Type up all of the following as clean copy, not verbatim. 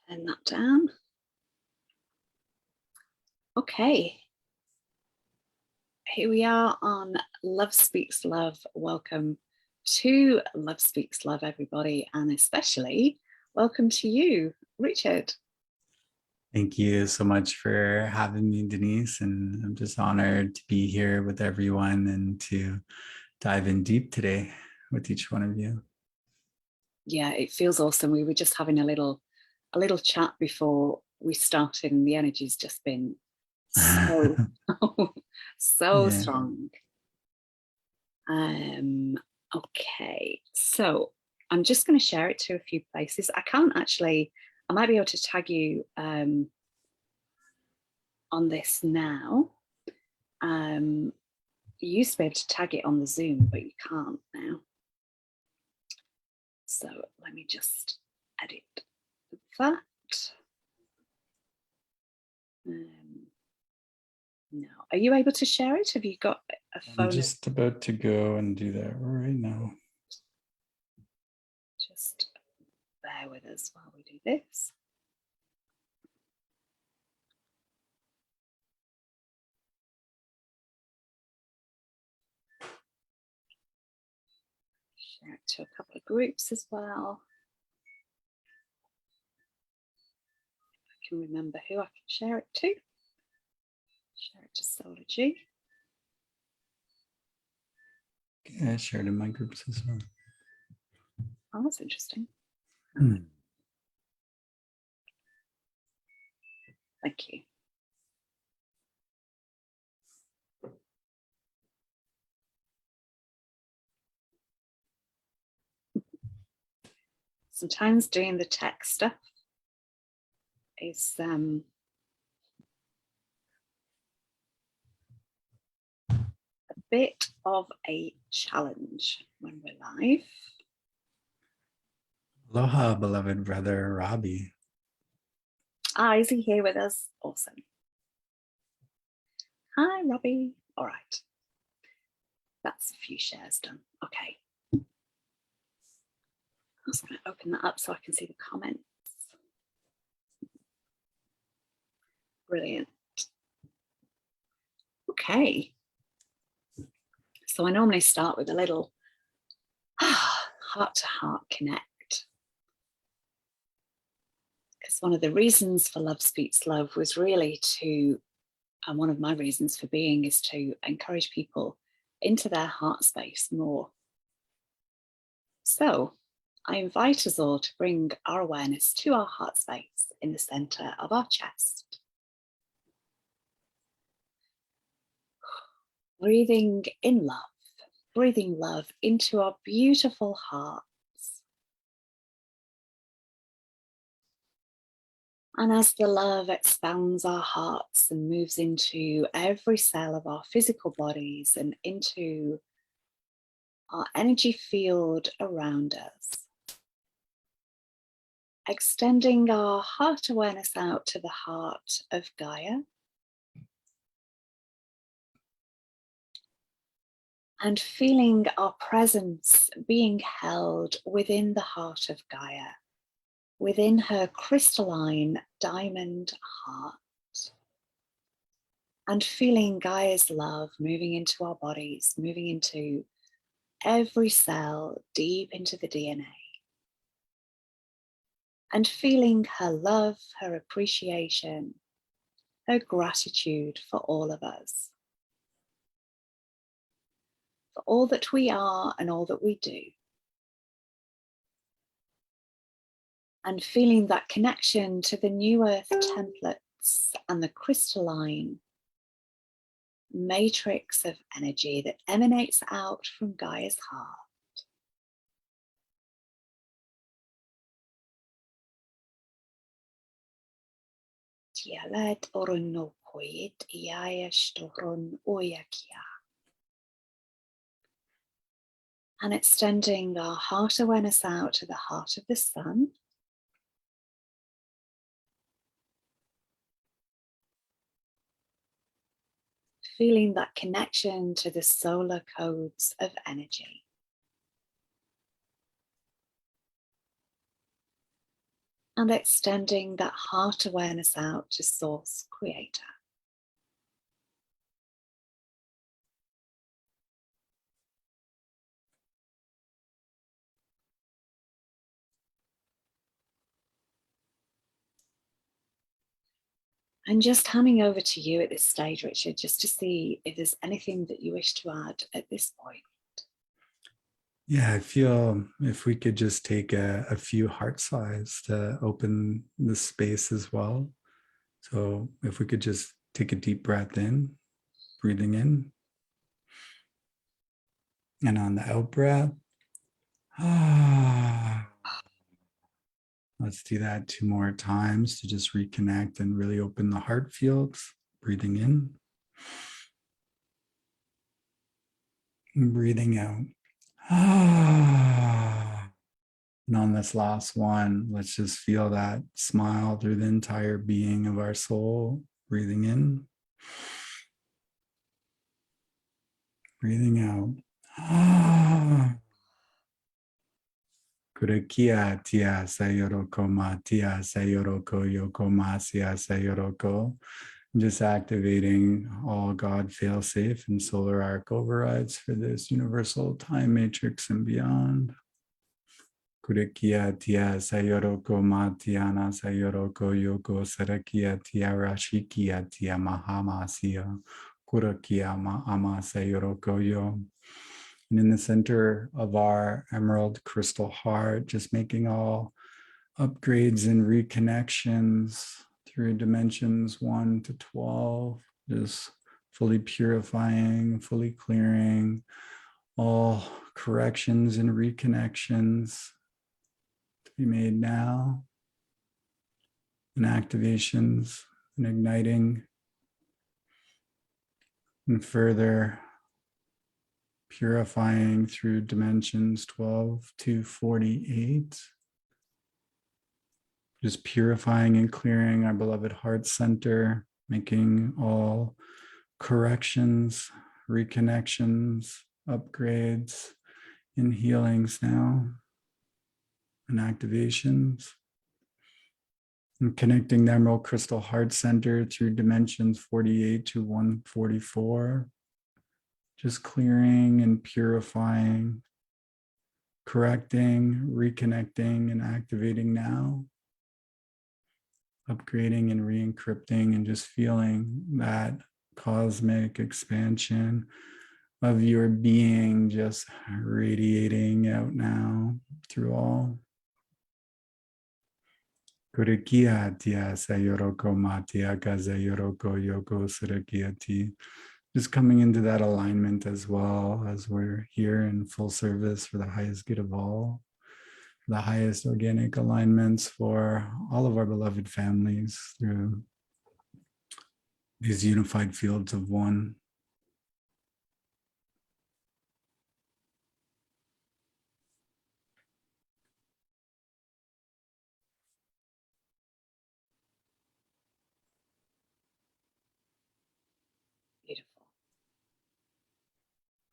Turn that down. Okay. Here we are on Love Speaks Love. Welcome to Love Speaks Love, everybody, and especially welcome to you, Richard. Thank you so much for having me, Denise. And I'm just honored to be here with everyone and to dive in deep today with each one of you. Yeah, it feels awesome. We were just having a little chat before we started, and the energy's just been so strong. Okay, so I'm just going to share it to a few places. I might be able to tag you on this now. You used to be able to tag it on the Zoom, but you can't now. So let me just edit that. No, are you able to share it? Have you got a phone? I'm just about to go and do that right now. Just bear with us while we do this. Share it to a couple of groups as well. If I can remember who I can share it to. Share it to Solargy. Yeah, I shared in my groups as well. Oh, that's interesting. Thank you. Sometimes doing the tech stuff is a bit of a challenge when we're live. Aloha, beloved brother Robbie. Is he here with us? Awesome. Hi, Robbie. All right. That's a few shares done. Okay. I'm just going to open that up so I can see the comments. Brilliant. Okay. So I normally start with a little heart-to-heart connect. Because one of the reasons for Love Speaks Love was really and one of my reasons for being is to encourage people into their heart space more. So I invite us all to bring our awareness to our heart space in the center of our chest. Breathing in love, breathing love into our beautiful hearts. And as the love expands our hearts and moves into every cell of our physical bodies and into our energy field around us, extending our heart awareness out to the heart of Gaia, and feeling our presence being held within the heart of Gaia, within her crystalline diamond heart, and feeling Gaia's love moving into our bodies, moving into every cell, deep into the DNA, and feeling her love, her appreciation, her gratitude for all of us, for all that we are and all that we do. And feeling that connection to the New Earth templates and the crystalline matrix of energy that emanates out from Gaia's heart. Tialet oronokoit iaya storon oyakia. And extending our heart awareness out to the heart of the sun. Feeling that connection to the solar codes of energy. and extending that heart awareness out to Source Creator. And just handing over to you at this stage, Richard, just to see if there's anything that you wish to add at this point. Yeah, I feel if we could just take a few heart sighs to open the space as well. So if we could just take a deep breath in, breathing in, and on the out breath, let's do that 2 more times to just reconnect and really open the heart fields. Breathing in, and breathing out. And on this last one, let's just feel that smile through the entire being of our soul. Breathing in, breathing out. Kurekia tia sayoroko ma tia sayoroko yoko ma sia sayoroko. Just activating all God fail safe and solar arc overrides for this universal time matrix and beyond. Kurekia tia sayoroko ma tiana sayoroko yoko sarakia tia rashikia tia mahamasia. Kurakia ma ama sayoroko yo. And in the center of our emerald crystal heart, just making all upgrades and reconnections through dimensions 1 to 12, just fully purifying, fully clearing all corrections and reconnections to be made now, and activations and igniting and further purifying through dimensions 12 to 48. Just purifying and clearing our beloved heart center, making all corrections, reconnections, upgrades, and healings now, and activations. And connecting the Emerald Crystal Heart Center through dimensions 48 to 144. Just clearing and purifying, correcting, reconnecting, and activating now. Upgrading and re-encrypting, and just feeling that cosmic expansion of your being just radiating out now through all. Kurikia tia sayoroko matia kazayoroko yoko surakiati. Just coming into that alignment as well as we're here in full service for the highest good of all, the highest organic alignments for all of our beloved families through these unified fields of one. Beautiful.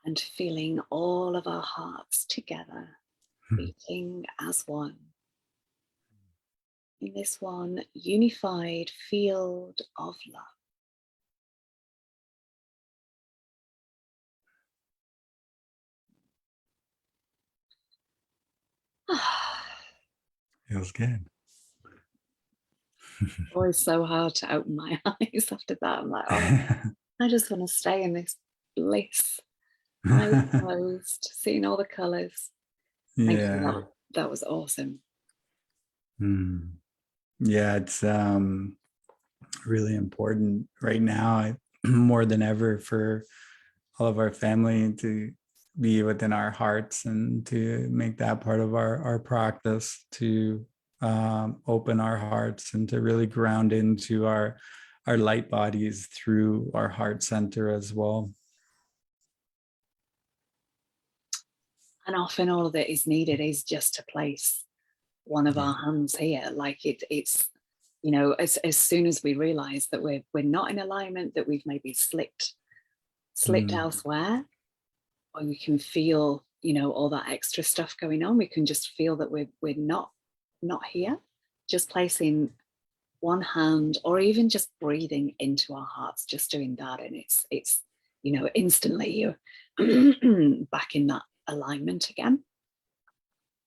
And feeling all of our hearts together, beating as one. In this one unified field of love. Feels good. Always so hard to open my eyes after that. I'm like, oh, I just want to stay in this bliss. Eyes closed, seeing all the colors. Thank you. That was awesome. Yeah, it's really important right now, more than ever, for all of our family to be within our hearts and to make that part of our practice, to open our hearts and to really ground into our light bodies through our heart center as well. And often all that is needed is just to place one of our hands here. Like it's, you know, as soon as we realize that we're not in alignment, that we've maybe slipped elsewhere, or we can feel, you know, all that extra stuff going on, we can just feel that we're not here. just placing one hand, or even just breathing into our hearts, just doing that, and it's instantly you're back in that alignment again.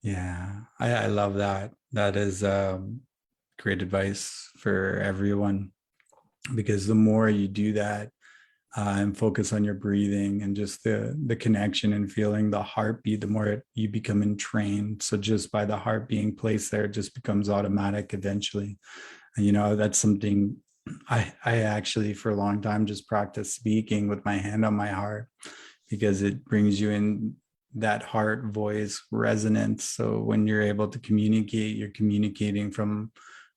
Yeah, I love that. That is great advice for everyone, because the more you do that and focus on your breathing and just the connection and feeling the heartbeat, the more you become entrained. So just by the heart being placed there, it just becomes automatic eventually. And that's something I actually for a long time just practiced speaking with my hand on my heart, because it brings you in that heart voice resonance. So when you're able to communicate, you're communicating from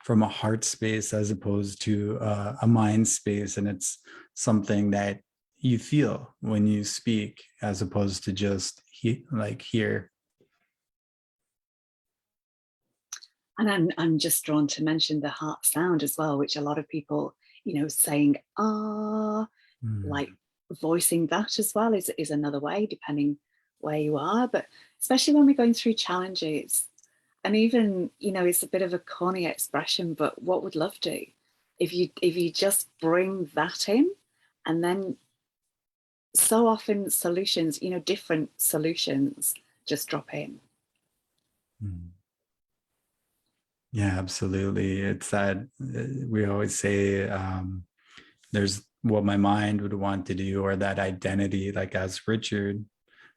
a heart space as opposed to a mind space, and it's something that you feel when you speak as opposed to just hear. And I'm just drawn to mention the heart sound as well, which a lot of people, saying ah, like voicing that as well is another way, depending where you are. But especially when we're going through challenges, and even, it's a bit of a corny expression, but what would love do? If you just bring that in, and then so often solutions, different solutions just drop in. Yeah, absolutely. It's that we always say there's what my mind would want to do, or that identity, like as Richard.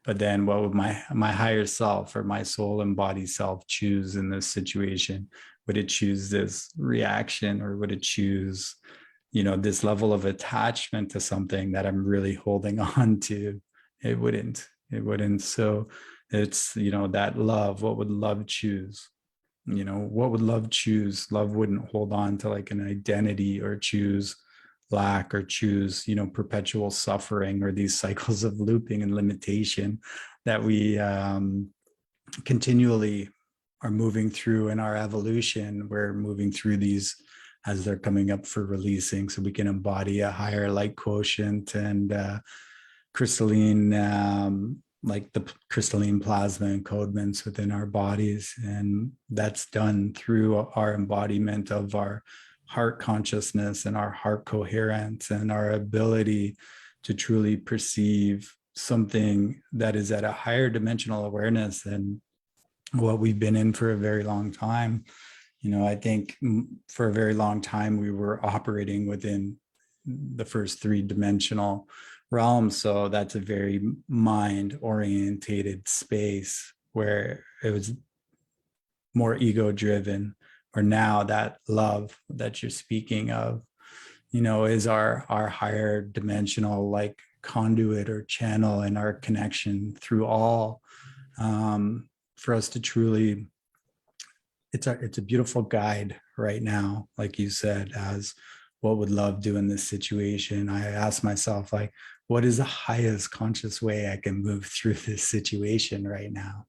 But then what would my higher self or my soul and body self choose in this situation? Would it choose this reaction, or would it choose, this level of attachment to something that I'm really holding on to? It wouldn't. It wouldn't. So it's, that love. What would love choose? What would love choose? Love wouldn't hold on to like an identity, or choose lack, or choose perpetual suffering, or these cycles of looping and limitation that we continually are moving through in our evolution. We're moving through these as they're coming up for releasing, so we can embody a higher light quotient and crystalline like the crystalline plasma encodements within our bodies. And that's done through our embodiment of our heart consciousness and our heart coherence and our ability to truly perceive something that is at a higher dimensional awareness than what we've been in for a very long time. I think for a very long time we were operating within the first three-dimensional realm. So that's a very mind-orientated space where it was more ego-driven. Or now that love that you're speaking of, is our higher dimensional like conduit or channel in our connection through all, for us to truly. It's a beautiful guide right now, like you said, as what would love do in this situation. I ask myself, like, what is the highest conscious way I can move through this situation right now?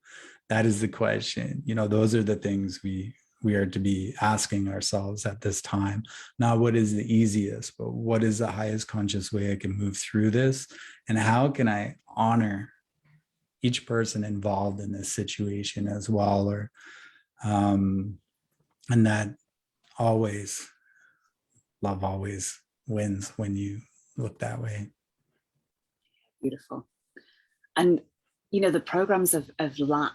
That is the question. Those are the things we are to be asking ourselves at this time. Not what is the easiest, but what is the highest conscious way I can move through this? And how can I honor each person involved in this situation as well? Or and that always, love always wins when you look that way. Beautiful. And the programs of lack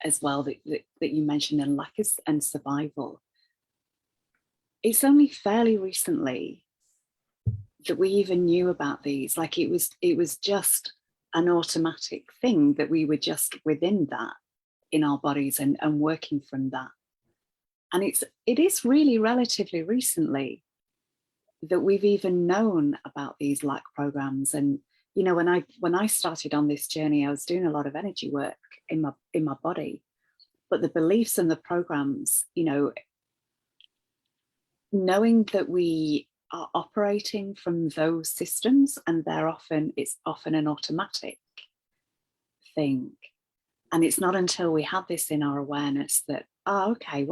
as well that you mentioned, and lack and survival, it's only fairly recently that we even knew about these. Like it was just an automatic thing that we were just within that in our bodies and working from that. And it is really relatively recently that we've even known about these lack programs. And when I started on this journey, I was doing a lot of energy work in my body, but the beliefs and the programs, knowing that we are operating from those systems, and it's often an automatic thing. And it's not until we have this in our awareness that, okay,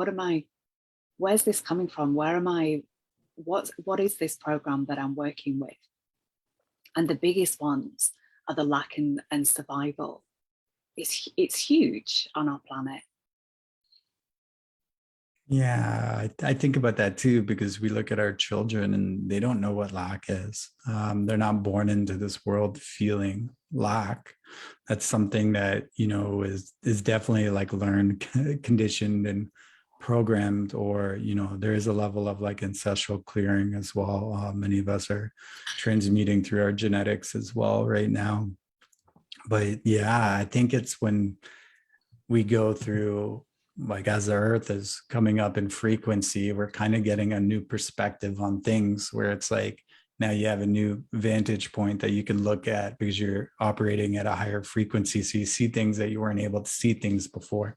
where's this coming from? Where am I? What is this program that I'm working with? And the biggest ones are the lack and survival. It's huge on our planet. Yeah, I think about that too, because we look at our children and they don't know what lack is. They're not born into this world feeling lack. That's something that, is definitely like learned, conditioned, and programmed, or, there is a level of like ancestral clearing as well. Many of us are transmuting through our genetics as well right now. But yeah, I think it's when we go through, like, as the earth is coming up in frequency, we're kind of getting a new perspective on things, where it's like now you have a new vantage point that you can look at because you're operating at a higher frequency, so you see things that you weren't able to see things before.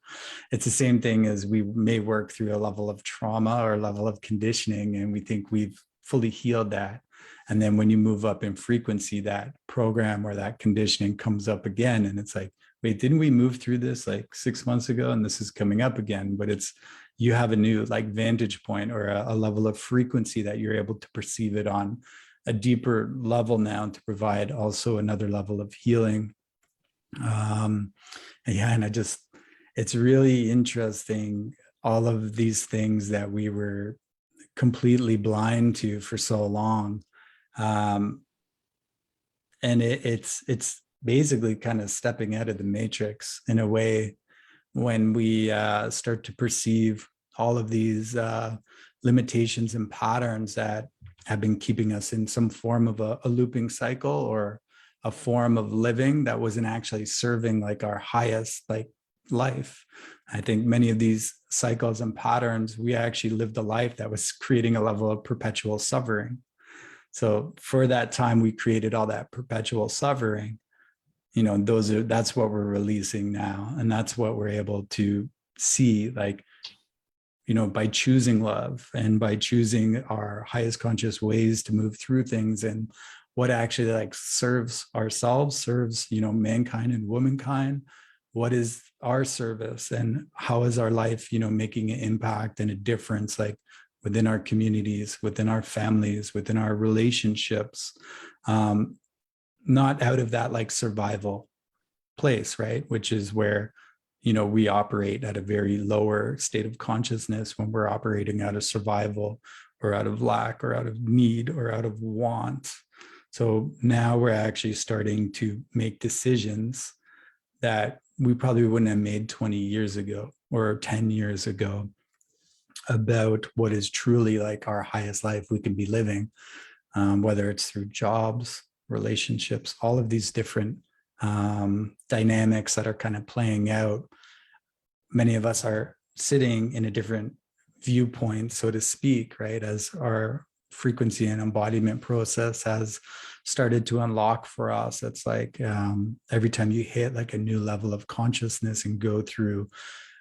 It's the same thing as we may work through a level of trauma or a level of conditioning, and we think we've fully healed that, and then when you move up in frequency, that program or that conditioning comes up again, and it's like, wait, didn't we move through this like 6 months ago and this is coming up again? But it's, you have a new like vantage point or a level of frequency that you're able to perceive it on a deeper level now, to provide also another level of healing. And it's really interesting, all of these things that we were completely blind to for so long. Um, and it's basically kind of stepping out of the matrix in a way, when we start to perceive all of these limitations and patterns that have been keeping us in some form of a looping cycle, or a form of living that wasn't actually serving like our highest like life. I think many of these cycles and patterns, we actually lived a life that was creating a level of perpetual suffering. So for that time, we created all that perpetual suffering. That's what we're releasing now, and that's what we're able to see, like, by choosing love and by choosing our highest conscious ways to move through things, and what actually like serves ourselves, serves mankind and womankind. What is our service, and how is our life making an impact and a difference, like within our communities, within our families, within our relationships, not out of that like survival place, right? Which is where, we operate at a very lower state of consciousness when we're operating out of survival, or out of lack, or out of need, or out of want. So now we're actually starting to make decisions that we probably wouldn't have made 20 years ago or 10 years ago, about what is truly like our highest life we can be living, whether it's through jobs, relationships, all of these different dynamics that are kind of playing out. Many of us are sitting in a different viewpoint, so to speak, right? As our frequency and embodiment process has started to unlock for us, it's like every time you hit like a new level of consciousness and go through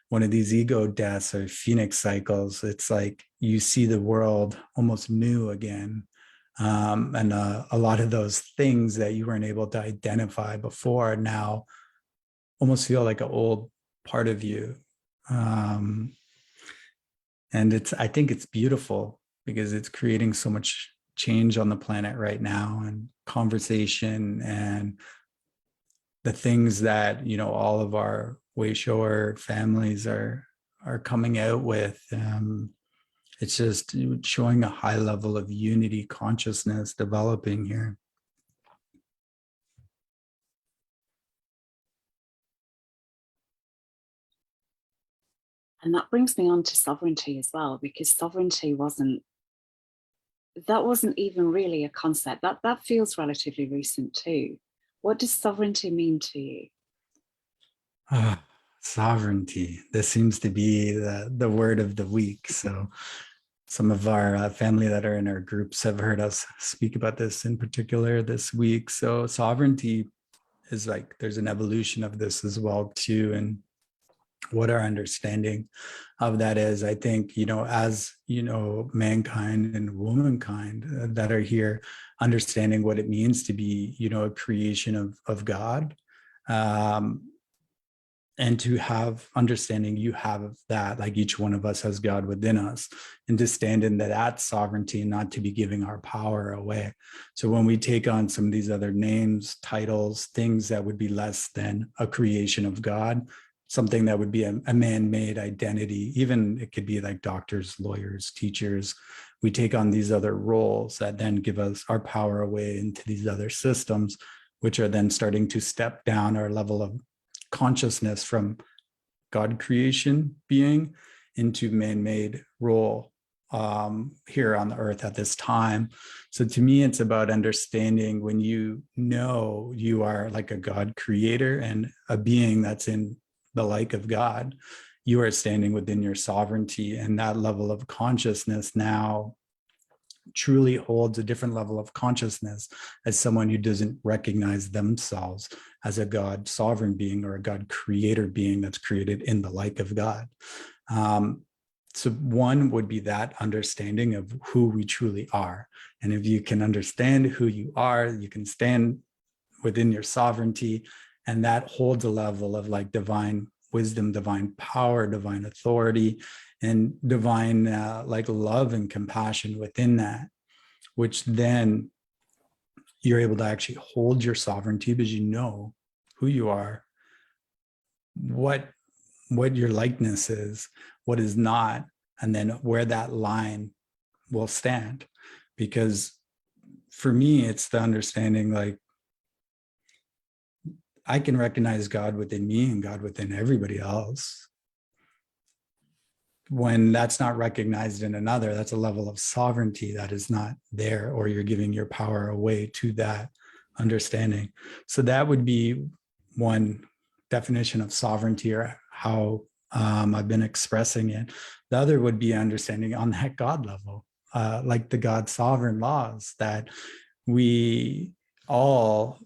one of these ego deaths or phoenix cycles, it's like you see the world almost new again. And a lot of those things that you weren't able to identify before now almost feel like an old part of you. And I think it's beautiful, because it's creating so much change on the planet right now, and conversation, and the things that all of our Wayshower families are coming out with. It's just showing a high level of unity consciousness developing here. And that brings me on to sovereignty as well, because sovereignty wasn't even really a concept. That feels relatively recent too. What does sovereignty mean to you? Sovereignty. This seems to be the word of the week. So some of our family that are in our groups have heard us speak about this in particular this week. So sovereignty is like, there's an evolution of this as well too. And what our understanding of that is, I think, as mankind and womankind that are here, understanding what it means to be a creation of God, and to have understanding you have that, like each one of us has God within us, and to stand in that sovereignty, and not to be giving our power away. So when we take on some of these other names, titles, things that would be less than a creation of God, something that would be a man-made identity. Even it could be like doctors, lawyers, teachers. We take on these other roles that then give us our power away into these other systems, which are then starting to step down our level of consciousness from God creation being into man-made role here on the earth at this time. So to me, it's about understanding when you know you are like a God creator and a being that's in the like of God, you are standing within your sovereignty, and that level of consciousness now truly holds a different level of consciousness as someone who doesn't recognize themselves as a God sovereign being or a God creator being that's created in the like of God. So one would be that understanding of who we truly are. And if you can understand who you are, you can stand within your sovereignty, and that holds a level of like divine wisdom, divine power, divine authority, and divine like love and compassion within that, which then you're able to actually hold your sovereignty because you know who you are, what your likeness is, what is not, and then where that line will stand. Because for me, it's the understanding like I can recognize God within me and God within everybody else. When that's not recognized in another, that's a level of sovereignty that is not there, or you're giving your power away to that understanding. So that would be one definition of sovereignty, or how I've been expressing it. The other would be understanding on that God level, like the God sovereign laws that we all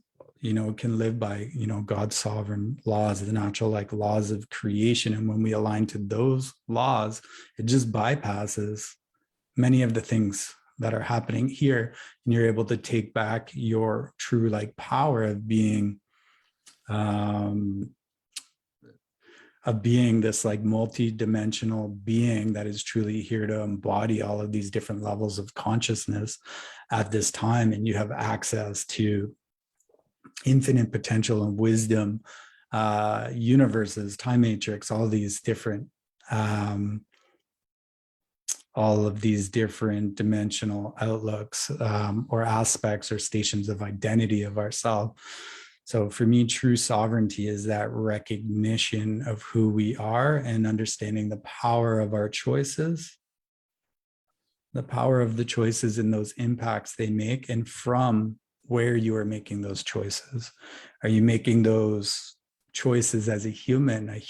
can live by, God's sovereign laws, the natural like laws of creation. And when we align to those laws, it just bypasses many of the things that are happening here. And you're able to take back your true like power of being this like multi-dimensional being that is truly here to embody all of these different levels of consciousness at this time. And you have access to infinite potential and wisdom, universes, time matrix, all these different all of these different dimensional outlooks, or aspects or stations of identity of ourselves. So for me, true sovereignty is that recognition of who we are and understanding the power of our choices, the power of the choices and those impacts they make, and from where you are making those choices. Are you making those choices as a human,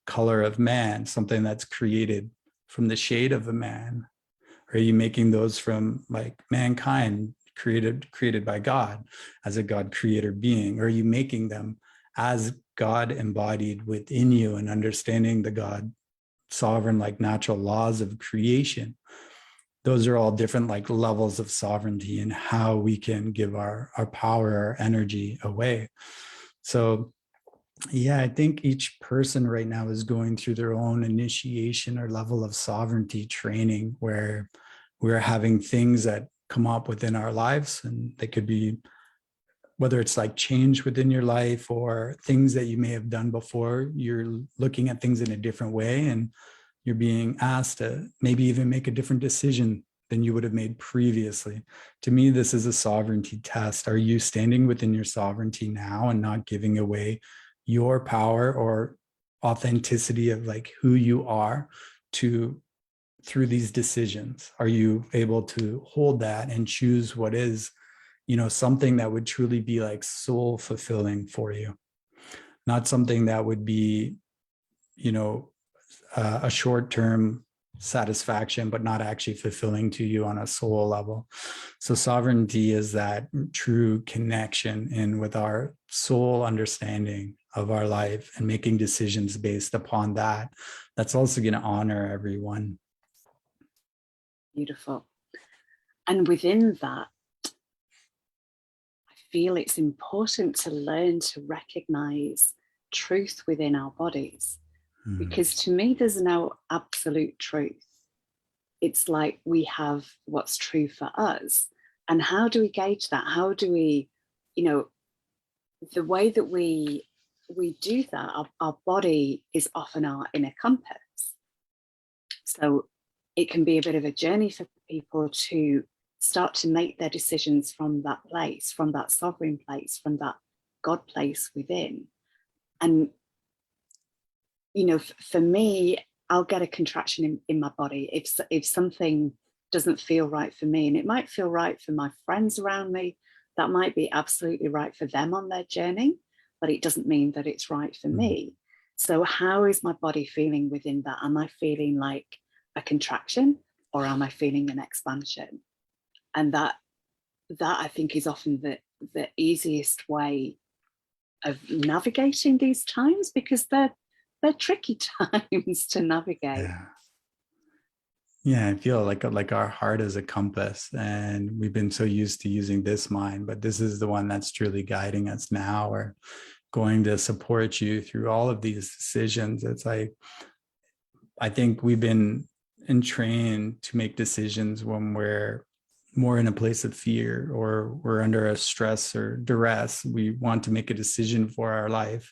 color of man, something that's created from the shade of a man? Or are you making those from like mankind, created by God as a God creator being? Or are you making them as God embodied within you and understanding the God sovereign like natural laws of creation? Those are all different like levels of sovereignty and how we can give our power, our energy away. So yeah, I think each person right now is going through their own initiation or level of sovereignty training, where we're having things that come up within our lives, and they could be, whether it's like change within your life or things that you may have done before, you're looking at things in a different way, and you're being asked to maybe even make a different decision than you would have made previously. To me, this is a sovereignty test. Are you standing within your sovereignty now and not giving away your power or authenticity of like who you are through these decisions? Are you able to hold that and choose what is, something that would truly be like soul fulfilling for you, not something that would be, a short-term satisfaction, but not actually fulfilling to you on a soul level. So sovereignty is that true connection in with our soul understanding of our life and making decisions based upon that. That's also going to honor everyone. Beautiful. And within that, I feel it's important to learn to recognize truth within our bodies. Because to me, there's no absolute truth. It's like we have what's true for us. And how do we gauge that? How do we, the way that we we do that, our body is often our inner compass. So it can be a bit of a journey for people to start to make their decisions from that place, from that sovereign place, from that God place within. And, you know, for me, I'll get a contraction in my body if something doesn't feel right for me. And it might feel right for my friends around me. That might be absolutely right for them on their journey, but it doesn't mean that it's right for me. So how is my body feeling within that? Am I feeling like a contraction, or am I feeling an expansion? And that I think is often the easiest way of navigating these times, because they're tricky times to navigate. Yeah, I feel like our heart is a compass, and we've been so used to using this mind, but this is the one that's truly guiding us now, or going to support you through all of these decisions. It's like, I think we've been entrained to make decisions when we're more in a place of fear, or we're under a stress or duress. We want to make a decision for our life.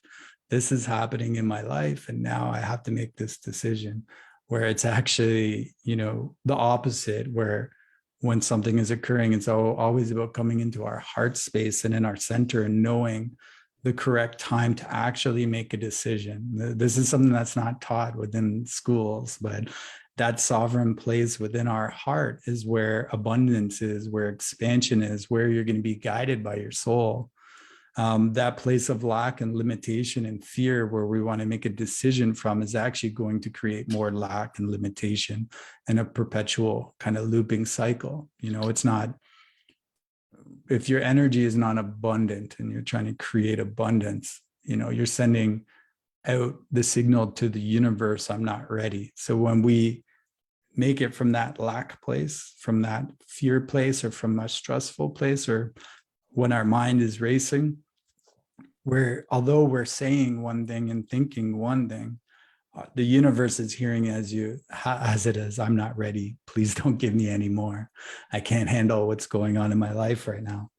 This is happening in my life, and now I have to make this decision. Where it's actually, the opposite, where when something is occurring, it's always about coming into our heart space and in our center and knowing the correct time to actually make a decision. This is something that's not taught within schools, but that sovereign place within our heart is where abundance is, where expansion is, where you're going to be guided by your soul. That place of lack and limitation and fear where we want to make a decision from is actually going to create more lack and limitation and a perpetual kind of looping cycle. It's not, if your energy is not abundant and you're trying to create abundance, you're sending out the signal to the universe, I'm not ready. So when we make it from that lack place, from that fear place, or from a stressful place, or when our mind is racing, although we're saying one thing and thinking one thing, the universe is hearing as it is. I'm not ready. Please don't give me any more. I can't handle what's going on in my life right now.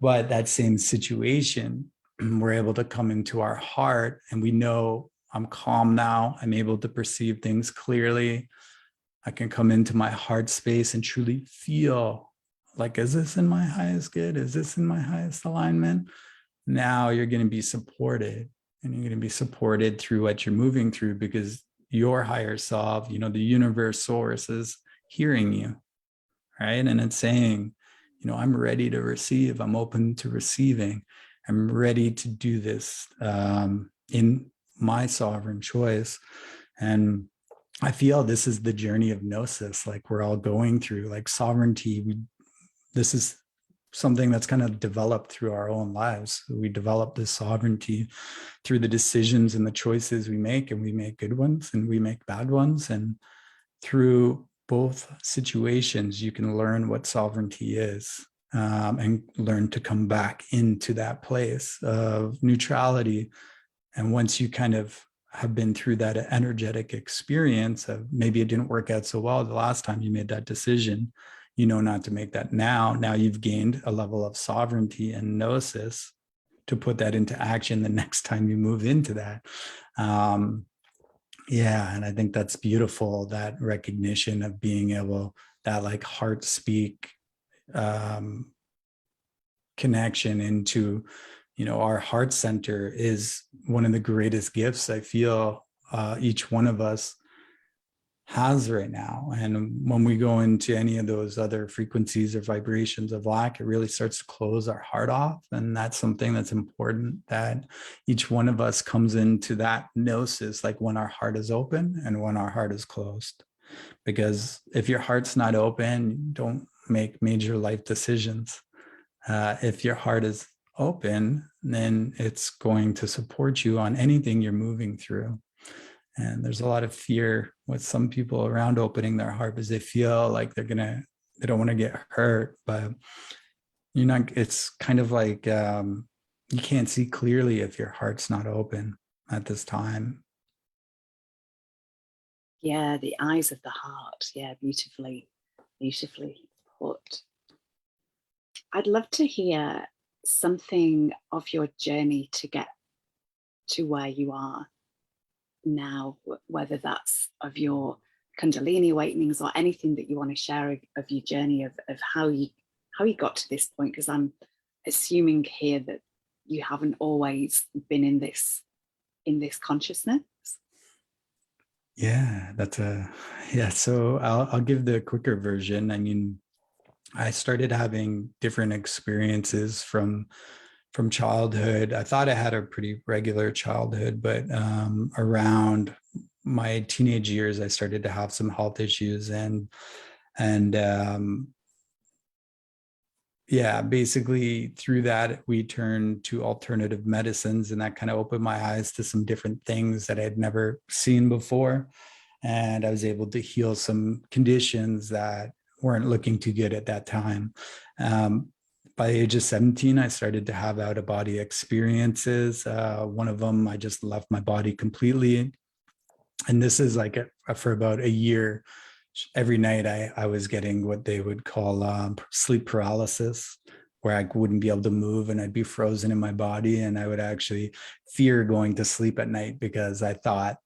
But that same situation, we're able to come into our heart, and we know I'm calm now. I'm able to perceive things clearly. I can come into my heart space and truly feel like, is this in my highest good? Is this in my highest alignment? Now you're going to be supported, and you're going to be supported through what you're moving through, because your higher self, the universe source, is hearing you, right? And it's saying, I'm ready to receive. I'm open to receiving. I'm ready to do this in my sovereign choice. And I feel this is the journey of gnosis, like we're all going through, like sovereignty. This is something that's kind of developed through our own lives. We develop this sovereignty through the decisions and the choices we make, and we make good ones and we make bad ones. And through both situations, you can learn what sovereignty is, and learn to come back into that place of neutrality. And once you kind of have been through that energetic experience of, maybe it didn't work out so well the last time you made that decision, not to make that now you've gained a level of sovereignty and gnosis to put that into action the next time you move into that. And I think that's beautiful, that recognition of being able, that like heart speak connection into, our heart center is one of the greatest gifts I feel each one of us has right now. And when we go into any of those other frequencies or vibrations of lack, it really starts to close our heart off. And that's something that's important, that each one of us comes into that gnosis, like when our heart is open and when our heart is closed. Because if your heart's not open, don't make major life decisions. If your heart is open, then it's going to support you on anything you're moving through. And there's a lot of fear with some people around opening their heart, because they feel like they don't want to get hurt. But it's kind of like you can't see clearly if your heart's not open at this time. Yeah, the eyes of the heart. Yeah, beautifully put. I'd love to hear something of your journey to get to where you are now, whether that's of your Kundalini awakenings or anything that you want to share of your journey of how you got to this point, because I'm assuming here that you haven't always been in this consciousness. Yeah, so I'll give the quicker version. I mean, I started having different experiences from childhood. I thought I had a pretty regular childhood, but around my teenage years, I started to have some health issues, and yeah, basically through that, we turned to alternative medicines, and that kind of opened my eyes to some different things that I had never seen before. And I was able to heal some conditions that weren't looking too good at that time. By the age of 17, I started to have out of body experiences. One of them, I just left my body completely. And this is like for about a year. Every night I was getting what they would call sleep paralysis, where I wouldn't be able to move and I'd be frozen in my body. And I would actually fear going to sleep at night because I thought,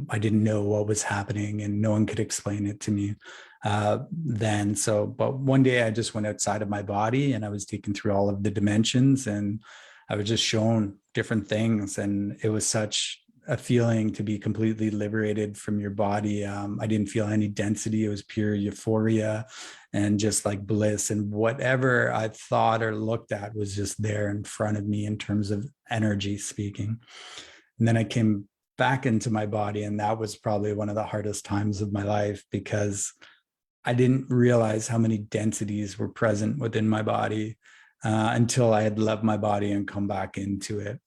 I didn't know what was happening and no one could explain it to me then. But one day I just went outside of my body and I was taken through all of the dimensions and I was just shown different things. And it was such a feeling to be completely liberated from your body. I didn't feel any density. It was pure euphoria and just like bliss, and whatever I thought or looked at was just there in front of me in terms of energy speaking. And then I came back into my body, and that was probably one of the hardest times of my life because I didn't realize how many densities were present within my body until I had left my body and come back into it.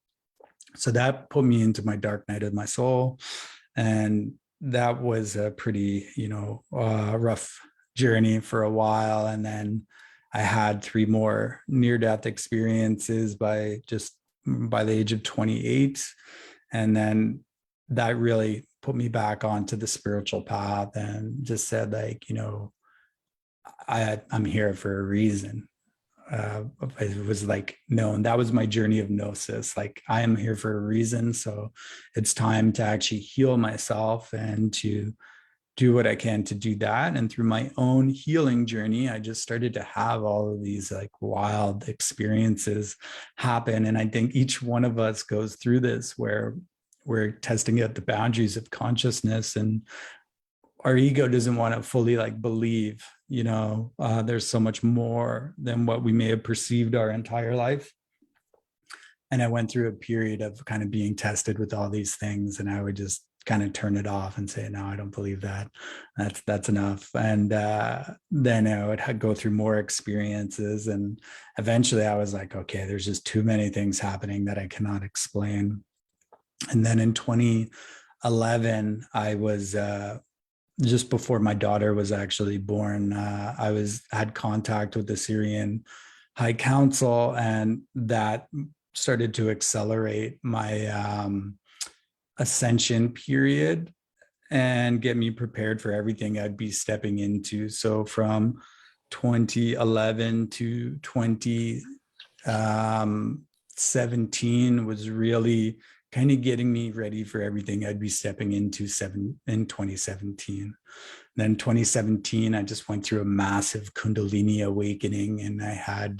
So that put me into my dark night of my soul. And that was a pretty, rough journey for a while. And then I had 3 more near-death experiences by the age of 28. And then that really put me back onto the spiritual path and just said, like, I'm here for a reason. It was like, no, and that was my journey of gnosis. Like, I am here for a reason. So it's time to actually heal myself and to do what I can to do that. And through my own healing journey, I just started to have all of these like wild experiences happen. And I think each one of us goes through this where we're testing out the boundaries of consciousness, and our ego doesn't want to fully like believe, there's so much more than what we may have perceived our entire life. And I went through a period of kind of being tested with all these things, and I would just kind of turn it off and say, no, I don't believe that. That's enough. And then I would go through more experiences, and eventually I was like, okay, there's just too many things happening that I cannot explain. And then in 2011, I was just before my daughter was actually born, I had contact with the Syrian High Council, and that started to accelerate my ascension period and get me prepared for everything I'd be stepping into. So from 2011 to 2017 was really kind of getting me ready for everything I'd be stepping into in 2017. Then 2017, I just went through a massive Kundalini awakening, and I had,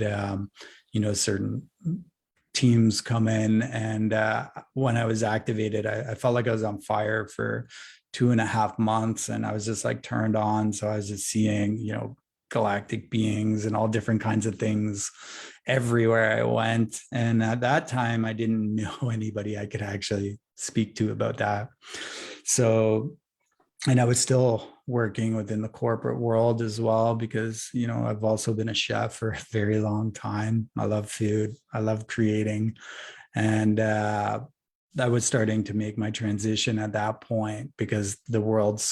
certain teams come in. And when I was activated, I felt like I was on fire for 2.5 months, and I was just like turned on. So I was just seeing, galactic beings and all different kinds of things everywhere I went. And at that time, I didn't know anybody I could actually speak to about that. So, and I was still working within the corporate world as well, because, I've also been a chef for a very long time. I love food. I love creating. And I was starting to make my transition at that point, because the world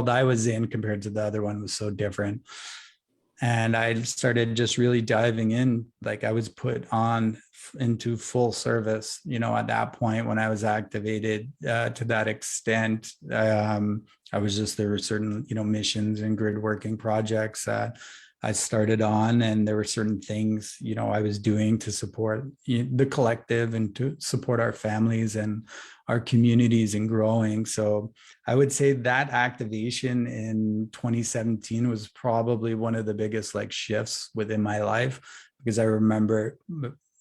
I was in compared to the other one was so different. And I started just really diving in. Like, I was put on into full service, at that point when I was activated to that extent. There were certain, missions and grid working projects that I started on, and there were certain things, you know, I was doing to support the collective and to support our families and our communities and growing. So I would say that activation in 2017 was probably one of the biggest like shifts within my life, because I remember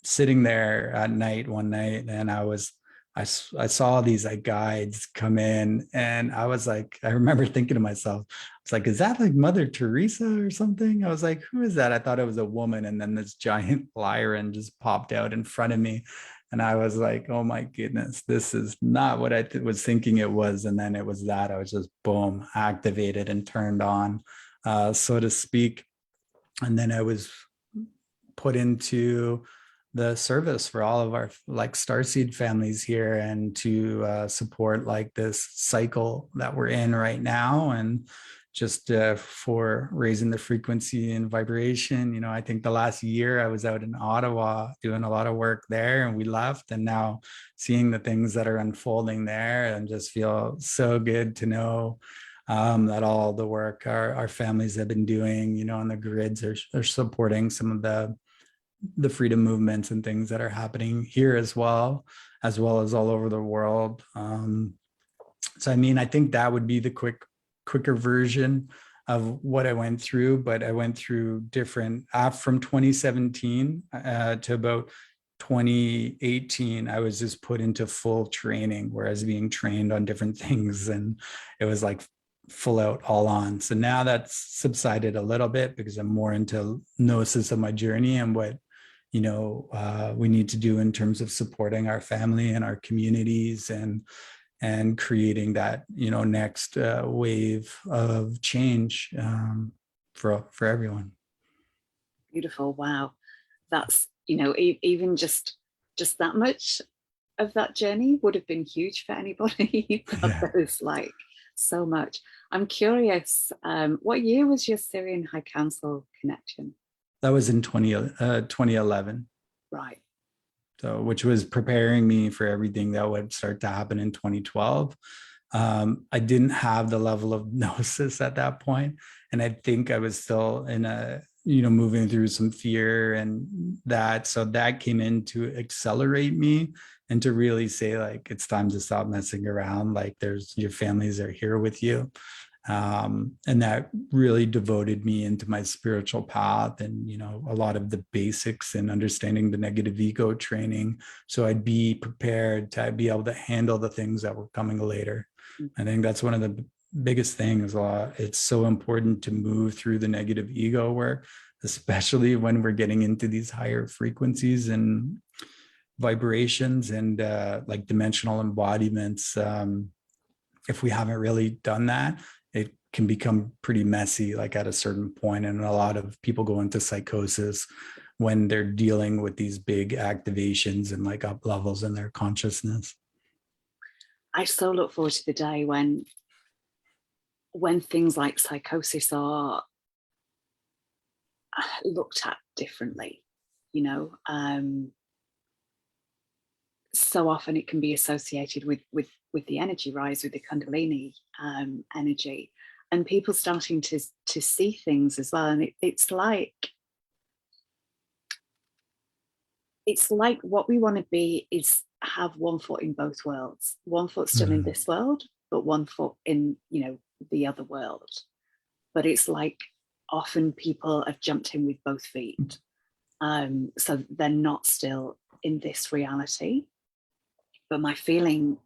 sitting there at night one night, and I saw these like guides come in, and I was like, I remember thinking to myself, it's like, is that like Mother Teresa or something? I was like, who is that? I thought it was a woman. And then this giant lion just popped out in front of me. And I was like, oh my goodness, this is not what I was thinking it was. And then it was that I was just boom, activated and turned on, so to speak. And then I was put into the service for all of our like Starseed families here, and to support like this cycle that we're in right now, and just for raising the frequency and vibration. You know, I think the last year I was out in Ottawa doing a lot of work there, and we left, and now seeing the things that are unfolding there, and just feel so good to know that all the work our families have been doing, you know, on the grids are supporting some of the freedom movements and things that are happening here as well as all over the world. So I mean, I think that would be the quicker version of what I went through. But I went through different from 2017 to about 2018. I was just put into full training, where I was being trained on different things, and it was like full out all on. So now that's subsided a little bit, because I'm more into gnosis of my journey and what, you know, we need to do in terms of supporting our family and our communities, and creating that, you know, next wave of change for everyone. Beautiful. Wow. That's, you know, even just that much of that journey would have been huge for anybody. Yeah. There's like so much. I'm curious, what year was your Syrian High Council connection? That was in 2011. Right. So, which was preparing me for everything that would start to happen in 2012. I didn't have the level of gnosis at that point, and I think I was still in a, you know, moving through some fear and that. So that came in to accelerate me, and to really say like, it's time to stop messing around. Like, there's your families are here with you. And that really devoted me into my spiritual path, and, you know, a lot of the basics and understanding the negative ego training, so I'd be prepared to be able to handle the things that were coming later. I think that's one of the biggest things. It's so important to move through the negative ego work, especially when we're getting into these higher frequencies and vibrations and like dimensional embodiments. If we haven't really done that, it can become pretty messy, like at a certain point. And a lot of people go into psychosis when they're dealing with these big activations and like up levels in their consciousness. I so look forward to the day when things like psychosis are looked at differently, you know. So often it can be associated with the energy rise, with the Kundalini energy, and people starting to see things as well. And it's like what we want to be is have one foot in both worlds. One foot still in this world, but one foot in, you know, the other world. But it's like often people have jumped in with both feet, so they're not still in this reality. But my feeling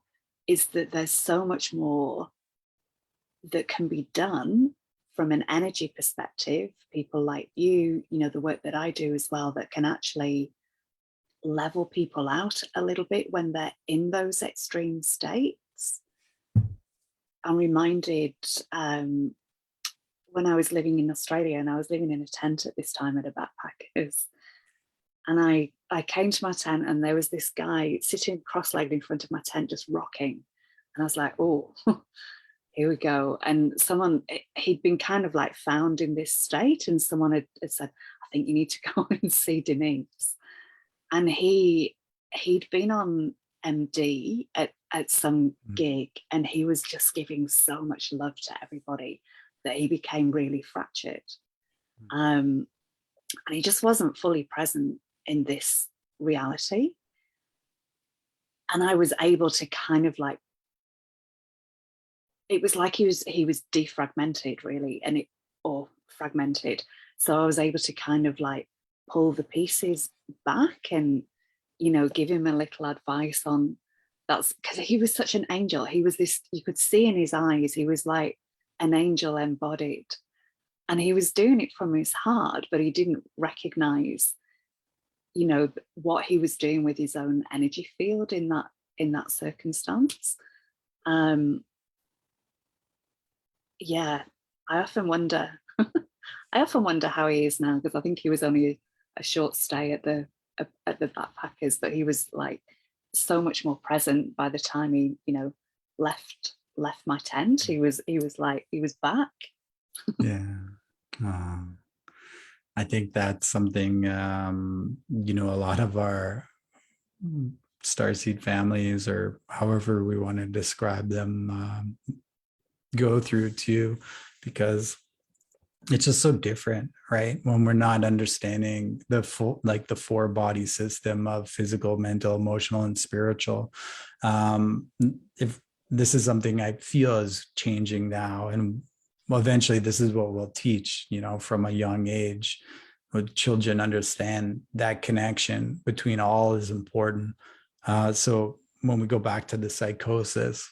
is that there's so much more that can be done from an energy perspective. People like you know, the work that I do as well, that can actually level people out a little bit when they're in those extreme states. I'm reminded when I was living in Australia, and I was living in a tent at this time at a backpackers, and I came to my tent, and there was this guy sitting cross-legged in front of my tent just rocking, and I was like, oh, here we go. And he'd been kind of like found in this state, and someone had said, I think you need to go and see Denise. And he'd been on MD at some gig, and he was just giving so much love to everybody that he became really fractured. And he just wasn't fully present in this reality. And I was able to kind of like, it was like he was defragmented really, or fragmented. So I was able to kind of like pull the pieces back and, give him a little advice on that's because he was such an angel. He was this, you could see in his eyes, he was like an angel embodied. And he was doing it from his heart, but he didn't recognize, what he was doing with his own energy field in that circumstance. Yeah, I often wonder. I often wonder how he is now, because I think he was only a short stay at the backpackers, but he was like so much more present by the time he, left my tent. He was back. Yeah. I think that's something, a lot of our Starseed families, or however we want to describe them, go through too, because it's just so different, right? When we're not understanding the full, like the 4-body system of physical, mental, emotional, and spiritual. If this is something I feel is changing now, and well, eventually this is what we'll teach, from a young age, with children understand that connection between all is important. So when we go back to the psychosis,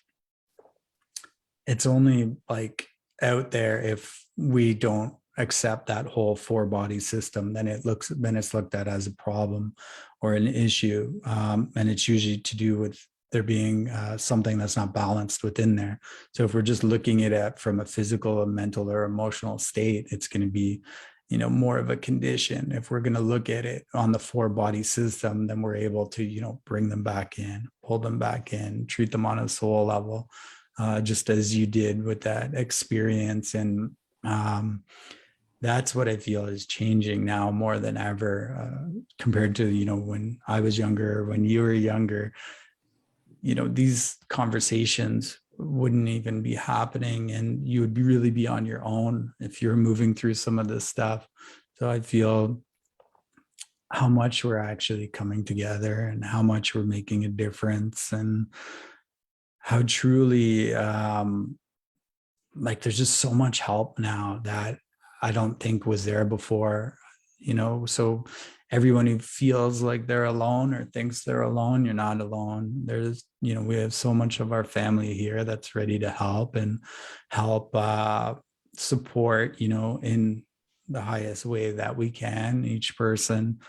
it's only like out there if we don't accept that whole 4-body system, then it's looked at as a problem or an issue, and it's usually to do with there being something that's not balanced within there. So if we're just looking at it from a physical, a mental, or emotional state, it's going to be more of a condition. If we're going to look at it on the 4-body system, then we're able to bring them back in, pull them back in, treat them on a soul level, just as you did with that experience. And that's what I feel is changing now more than ever, compared to, when I was younger, when you were younger. These conversations wouldn't even be happening, and you would really be on your own if you're moving through some of this stuff. So I feel how much we're actually coming together, and how much we're making a difference, and how truly like there's just so much help now that I don't think was there before, so everyone who feels like they're alone or thinks they're alone, you're not alone. There's, we have so much of our family here that's ready to help and help support, in the highest way that we can, each person.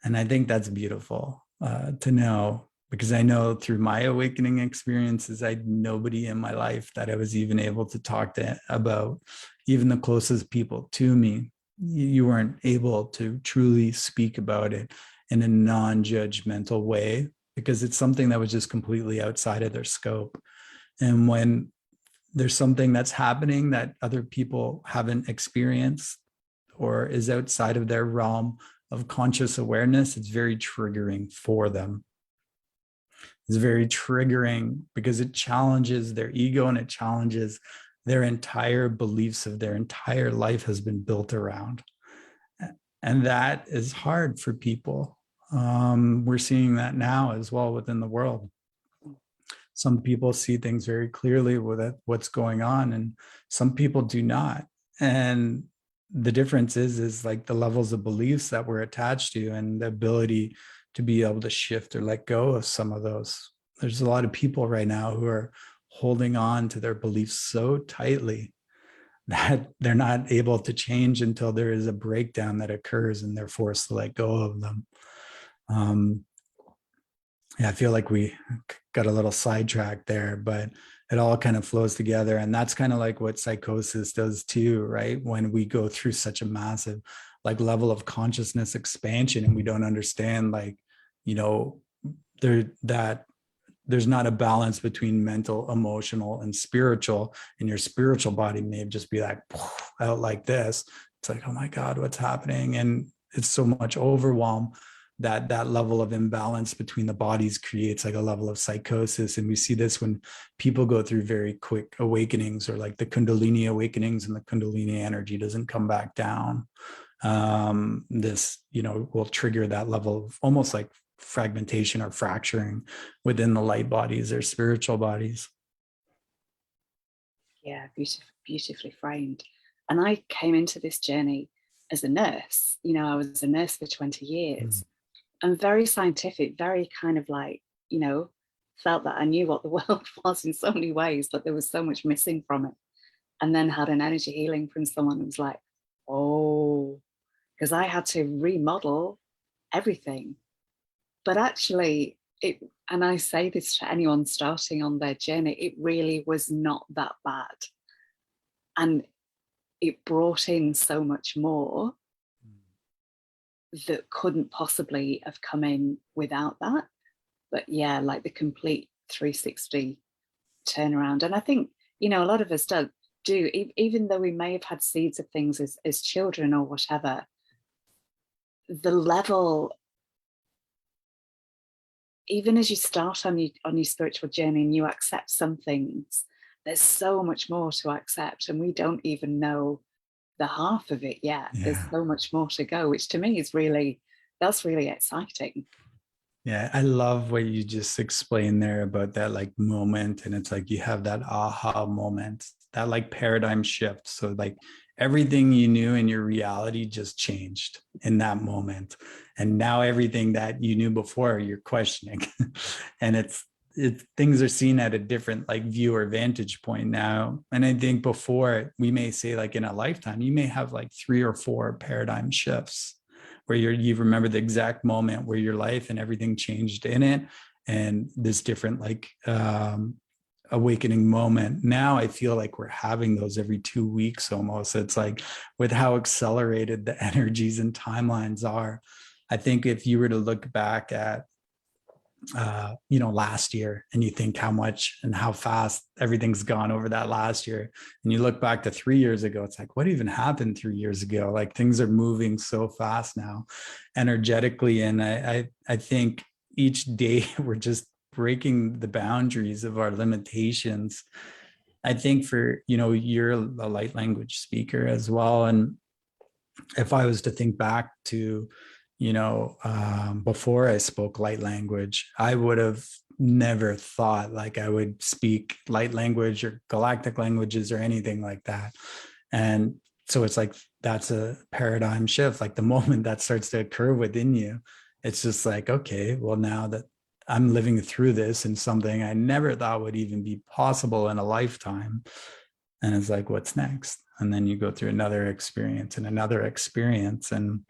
And I think that's beautiful to know, because I know through my awakening experiences, I had nobody in my life that I was even able to talk to about, even the closest people to me. You weren't able to truly speak about it in a non-judgmental way, because it's something that was just completely outside of their scope. And when there's something that's happening that other people haven't experienced or is outside of their realm of conscious awareness, it's very triggering for them. It's very triggering because it challenges their ego, and it challenges their entire beliefs of their entire life has been built around. And that is hard for people. We're seeing that now as well within the world. Some people see things very clearly with what's going on, and some people do not. And the difference is like the levels of beliefs that we're attached to, and the ability to be able to shift or let go of some of those. There's a lot of people right now who are holding on to their beliefs so tightly that they're not able to change until there is a breakdown that occurs and they're forced to let go of them. Yeah, I feel like we got a little sidetracked there, but it all kind of flows together. And that's kind of like what psychosis does too, right? When we go through such a massive like level of consciousness expansion, and we don't understand there's not a balance between mental, emotional, and spiritual. And your spiritual body may just be like out like this. It's like, oh my God, what's happening? And it's so much overwhelm. that level of imbalance between the bodies creates like a level of psychosis. And we see this when people go through very quick awakenings, or like the Kundalini awakenings, and the Kundalini energy doesn't come back down. This, will trigger that level of almost like fragmentation or fracturing within the light bodies or spiritual bodies. Yeah, beautifully framed. And I came into this journey as a nurse. I was a nurse for 20 years. And very scientific, very kind of like, felt that I knew what the world was in so many ways, but there was so much missing from it. And then had an energy healing from someone who was like, oh, because I had to remodel everything. But actually, and I say this to anyone starting on their journey, it really was not that bad. And it brought in so much more that couldn't possibly have come in without that. But yeah, like the complete 360 turnaround. And I think, a lot of us do, even though we may have had seeds of things as children or whatever, the level, even as you start on your spiritual journey and you accept some things, there's so much more to accept, and we don't even know the half of it yet. Yeah. There's so much more to go, which to me is that's really exciting. Yeah, I love what you just explained there about that like moment. And it's like you have that aha moment, that like paradigm shift. So like everything you knew in your reality just changed in that moment. And now everything that you knew before, you're questioning. And it's things are seen at a different like view or vantage point now. And I think before, we may say like in a lifetime, you may have like 3 or 4 paradigm shifts where you remember the exact moment where your life and everything changed in it, and this different like awakening moment. Now I feel like we're having those every 2 weeks almost. It's like with how accelerated the energies and timelines are. I think if you were to look back at last year, and you think how much and how fast everything's gone over that last year, and you look back to 3 years ago, it's like, what even happened 3 years ago? Like things are moving so fast now energetically. And I think each day we're just breaking the boundaries of our limitations. I think for, you're a light language speaker as well. And if I was to think back to before I spoke light language, I would have never thought like I would speak light language or galactic languages or anything like that. And so it's like, that's a paradigm shift. Like the moment that starts to occur within you, it's just like, okay, well, now that I'm living through this and something I never thought would even be possible in a lifetime. And it's like, what's next? And then you go through another experience and another experience. And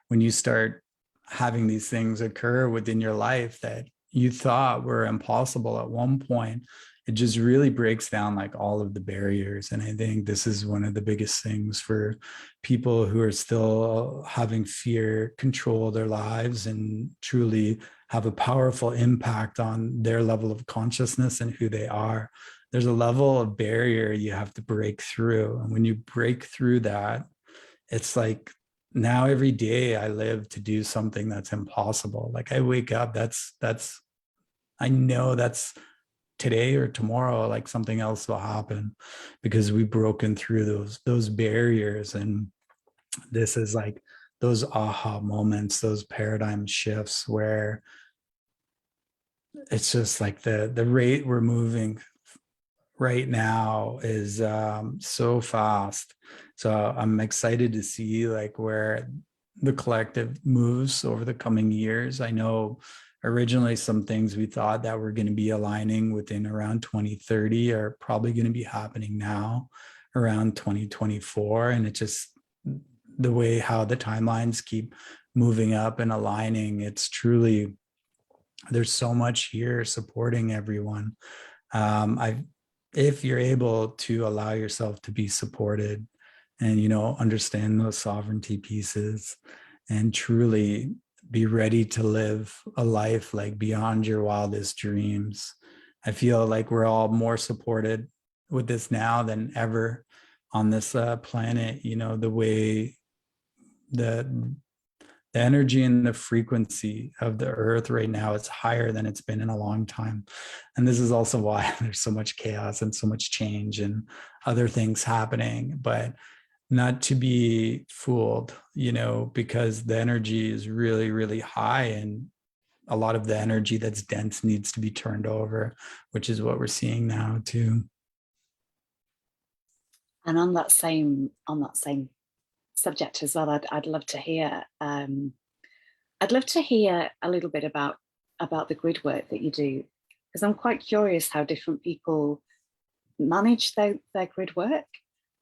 when you start having these things occur within your life that you thought were impossible at one point, it just really breaks down like all of the barriers. And I think this is one of the biggest things for people who are still having fear control their lives and truly have a powerful impact on their level of consciousness and who they are. There's a level of barrier you have to break through. And when you break through that, it's like, now every day I live to do something that's impossible. Like I wake up, I know that's today or tomorrow, like something else will happen because we've broken through those barriers. And this is like those aha moments, those paradigm shifts where it's just like the rate we're moving right now is so fast. So I'm excited to see like where the collective moves over the coming years. I know originally some things we thought that were going to be aligning within around 2030 are probably going to be happening now around 2024. And it's just the way how the timelines keep moving up and aligning. It's truly, there's so much here supporting everyone. If you're able to allow yourself to be supported and, understand those sovereignty pieces and truly be ready to live a life like beyond your wildest dreams. I feel like we're all more supported with this now than ever on this planet. The way the the energy and the frequency of the earth right now is higher than it's been in a long time. And this is also why there's so much chaos and so much change and other things happening, but not to be fooled, because the energy is really, really high, and a lot of the energy that's dense needs to be turned over, which is what we're seeing now too. And on that same subject as well, I'd love to hear. I'd love to hear a little bit about the grid work that you do, because I'm quite curious how different people manage their grid work.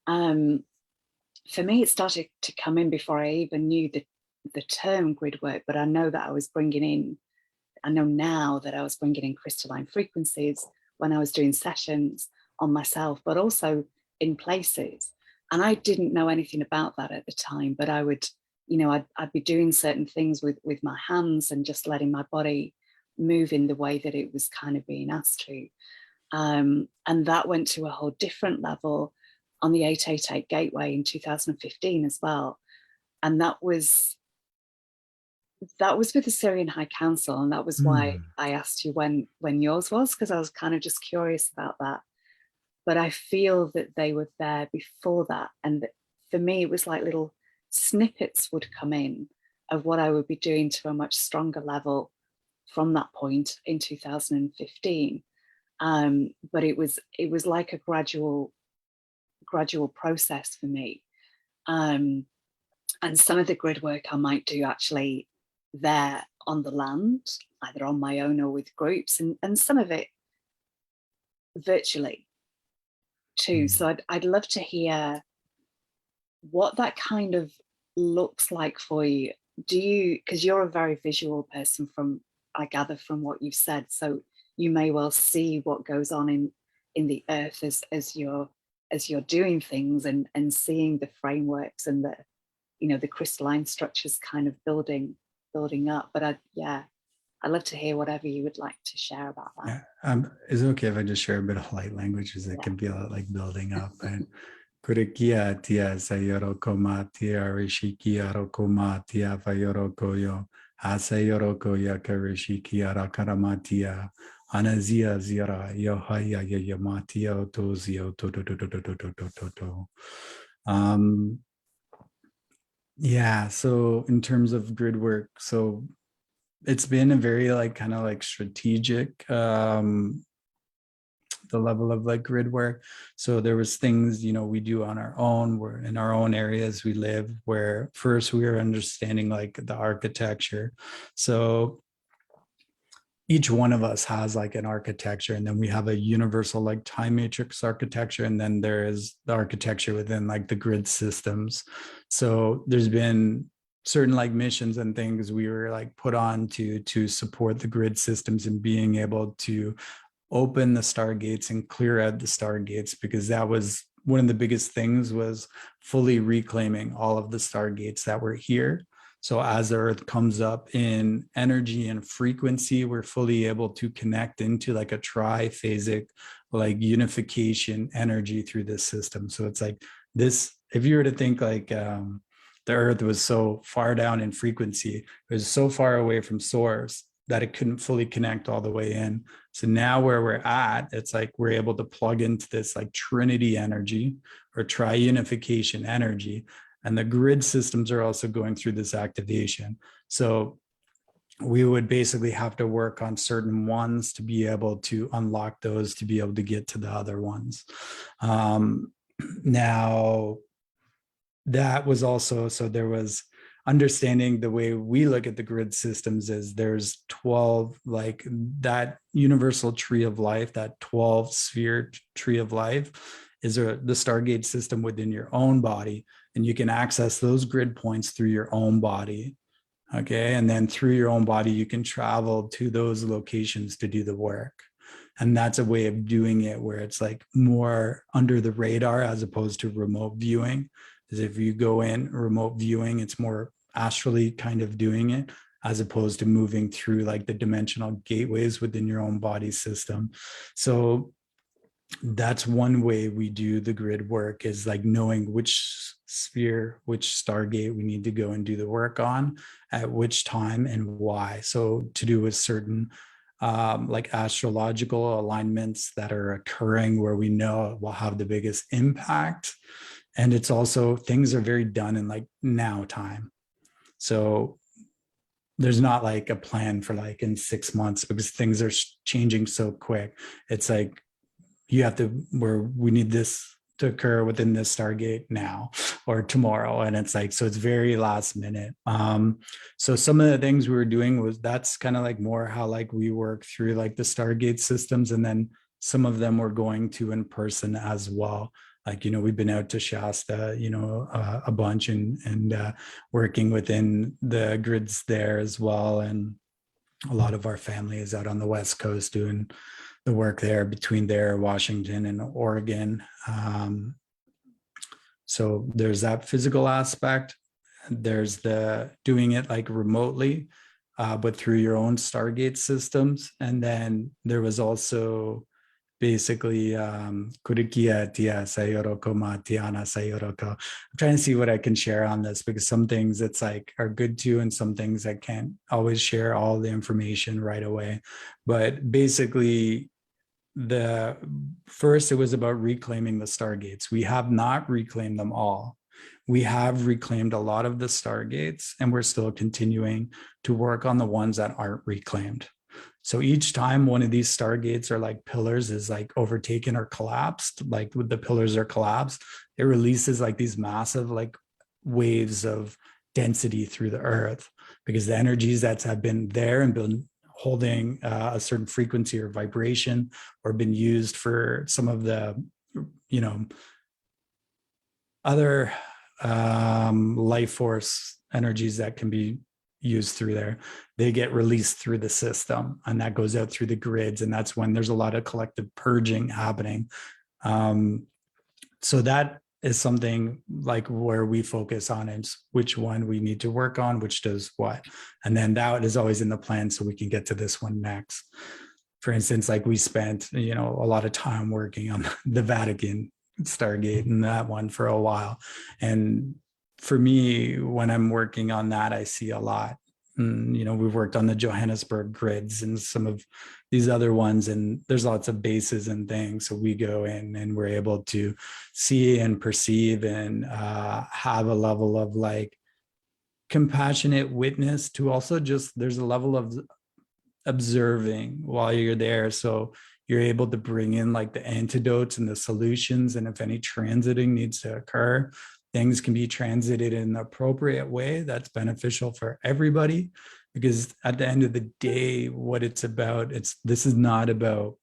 For me, it started to come in before I even knew the term grid work, but I know now that I was bringing in crystalline frequencies when I was doing sessions on myself, but also in places. And I didn't know anything about that at the time, but I would, I'd be doing certain things with my hands and just letting my body move in the way that it was kind of being asked to. And that went to a whole different level on the 888 gateway in 2015 as well. And that was with the Syrian High Council, and that was why I asked you when yours was, because I was kind of just curious about that. But I feel that they were there before that, and for me it was like little snippets would come in of what I would be doing to a much stronger level from that point in 2015. But it was like a gradual process for me. And some of the grid work I might do actually there on the land, either on my own or with groups, and some of it virtually too. So I'd love to hear what that kind of looks like for you. Do you, because you're a very visual person, from I gather from what you've said, so you may well see what goes on in the earth as you're doing things and seeing the frameworks and the crystalline structures kind of building up. But I'd love to hear whatever you would like to share about that. Yeah. Is it okay if I just share a bit of light language, as it can be a lot like building up? And Kurikia tia sayoro koma tia rishikia rokoma tia vayoro koyo asayoro koya karishikia rakaramatia anazia zira yohaya yamatia otozio to. Yeah, so in terms of grid work, so it's been a very kind of strategic the level of grid work. So there was things we do on our own, we're in our own areas we live, where first we were understanding the architecture. So each one of us has an architecture, and then we have a universal time matrix architecture, and then there is the architecture within the grid systems. So there's been certain missions and things we were put on to support the grid systems and being able to open the stargates and clear out the stargates, because that was one of the biggest things, was fully reclaiming all of the stargates that were here. So as the earth comes up in energy and frequency, we're fully able to connect into a triphasic unification energy through this system. So it's this, if you were to think the earth was so far down in frequency, it was so far away from source that it couldn't fully connect all the way in. So now where we're at, it's we're able to plug into this trinity energy or triunification energy. And the grid systems are also going through this activation. So we would basically have to work on certain ones to be able to unlock those, to be able to get to the other ones. Now, that was also, so there was understanding the way we look at the grid systems is there's 12, that universal tree of life, that 12 sphere tree of life is the Stargate system within your own body. And you can access those grid points through your own body. Okay. And then through your own body, you can travel to those locations to do the work. And that's a way of doing it where it's more under the radar as opposed to remote viewing. Because if you go in remote viewing, it's more astrally kind of doing it, as opposed to moving through the dimensional gateways within your own body system. So that's one way we do the grid work, is like knowing which sphere, which Stargate we need to go and do the work on at which time and why. So to do with certain like astrological alignments that are occurring where we know it will have the biggest impact. And it's also, things are very done in like now time. So there's not like a plan for like in 6 months, because things are changing so quick. It's like, you have to, where we need this to occur within this Stargate now or tomorrow. And it's like, so it's very last minute. So some of the things we were doing was, that's kind of like more how like we work through like the Stargate systems. And then some of them we're going to in person as well. Like, we've been out to Shasta, a bunch, and working within the grids there as well. And a lot of our family is out on the West Coast doing the work there, between there, Washington and Oregon. So there's that physical aspect. There's the doing it like remotely, but through your own Stargate systems. And then there was also basically Kurikia Tia Sayoroko Ma Tiana Sayoroko. I'm trying to see what I can share on this, because some things it's like are good to, and some things I can't always share all the information right away. But basically, the first, it was about reclaiming the Stargates. We have not reclaimed them all. We have reclaimed a lot of the Stargates, and we're still continuing to work on the ones that aren't reclaimed. So each time one of these Stargates or like pillars is like overtaken or collapsed, like with the pillars are collapsed, it releases like these massive like waves of density through the earth, because the energies that have been there and been holding a certain frequency or vibration, or been used for some of the, other life force energies that can be used through there, they get released through the system, and that goes out through the grids. And that's when there's a lot of collective purging happening. So that is something like where we focus on is which one we need to work on, which does what. And then that is always in the plan, so we can get to this one next. For instance, like we spent, a lot of time working on the Vatican Stargate and that one for a while. And for me, when I'm working on that, I see a lot. We've worked on the Johannesburg grids and some of these other ones, and there's lots of bases and things. So we go in and we're able to see and perceive and have a level of like compassionate witness to, also just there's a level of observing while you're there. So you're able to bring in like the antidotes and the solutions. And if any transiting needs to occur, things can be transited in an appropriate way that's beneficial for everybody. Because at the end of the day, what it's about, this is not about,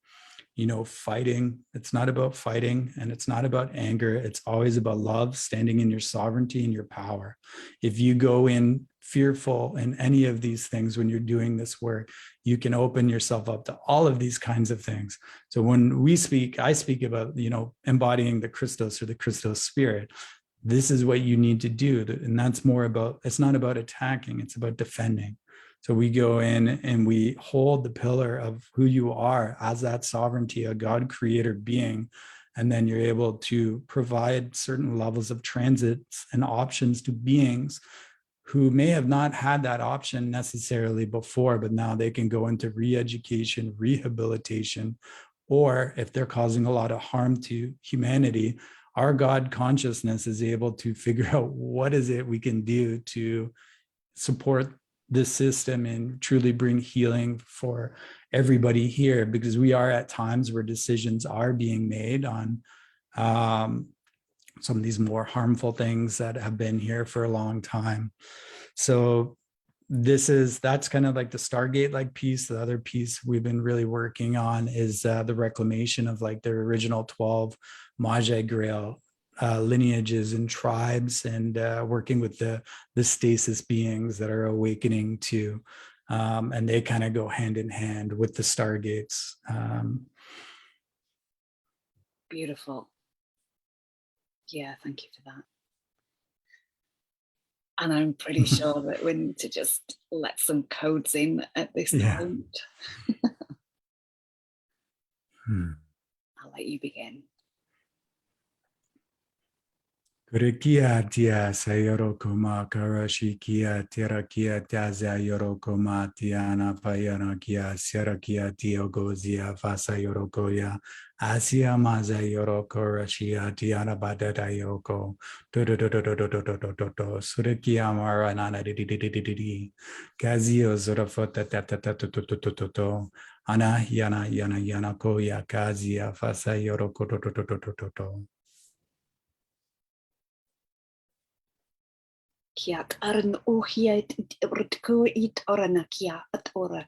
fighting. It's not about fighting, and it's not about anger. It's always about love, standing in your sovereignty and your power. If you go in fearful in any of these things when you're doing this work, you can open yourself up to all of these kinds of things. So when I speak about, embodying the Christos or the Christos spirit. This is what you need to do. And that's more about, it's not about attacking, it's about defending. So we go in and we hold the pillar of who you are as that sovereignty, a God creator being. And then you're able to provide certain levels of transits and options to beings who may have not had that option necessarily before, but now they can go into re-education, rehabilitation, or if they're causing a lot of harm to humanity, our God consciousness is able to figure out what is it we can do to support this system and truly bring healing for everybody here, because we are at times where decisions are being made on some of these more harmful things that have been here for a long time. So that's kind of like the Stargate like piece. The other piece we've been really working on is the reclamation of like the original 12 Magi Grail lineages and tribes, and working with the stasis beings that are awakening to, and they kind of go hand in hand with the Stargates. Beautiful. Yeah, thank you for that. And I'm pretty sure that we need to just let some codes in at this point. I let you begin. Kurikia tia sayorokoma karashikia tirakia taza yorokoma tiana payanakia serakia tiogozia fasa yorokoya asia maza yoroko rashia tiana badada yoroko do surikia maranana di kazio zorafota tata ana yana koya kazia fasa yoroko do. Kia aran ohia rutko it orana kia at ora.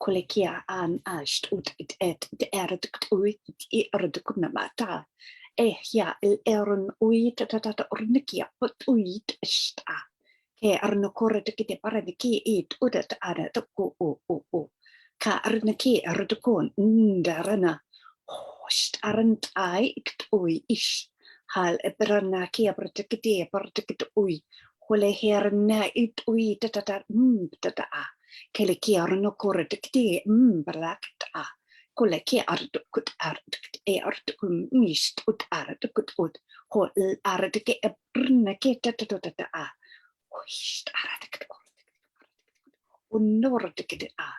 Kolekia an asht ut it et de erdukt uit I erdukuna mata. Hia el eron uit tata ornikia pot uit sta. Ke arnokore te kite paradiki it udat ada tuku o. Ka arnaki erdukon ndarana. Host arant ai ikt ui ish. Hal ebrana kia partikite ui. Hole herna it ui tata tata a. Kele ki arno kore tikti barakta a. Kole ki ardukut ardukun mist ut ardukut ut. Hol ardike ebrna ki tata a. Hoist ardukut unordikit a.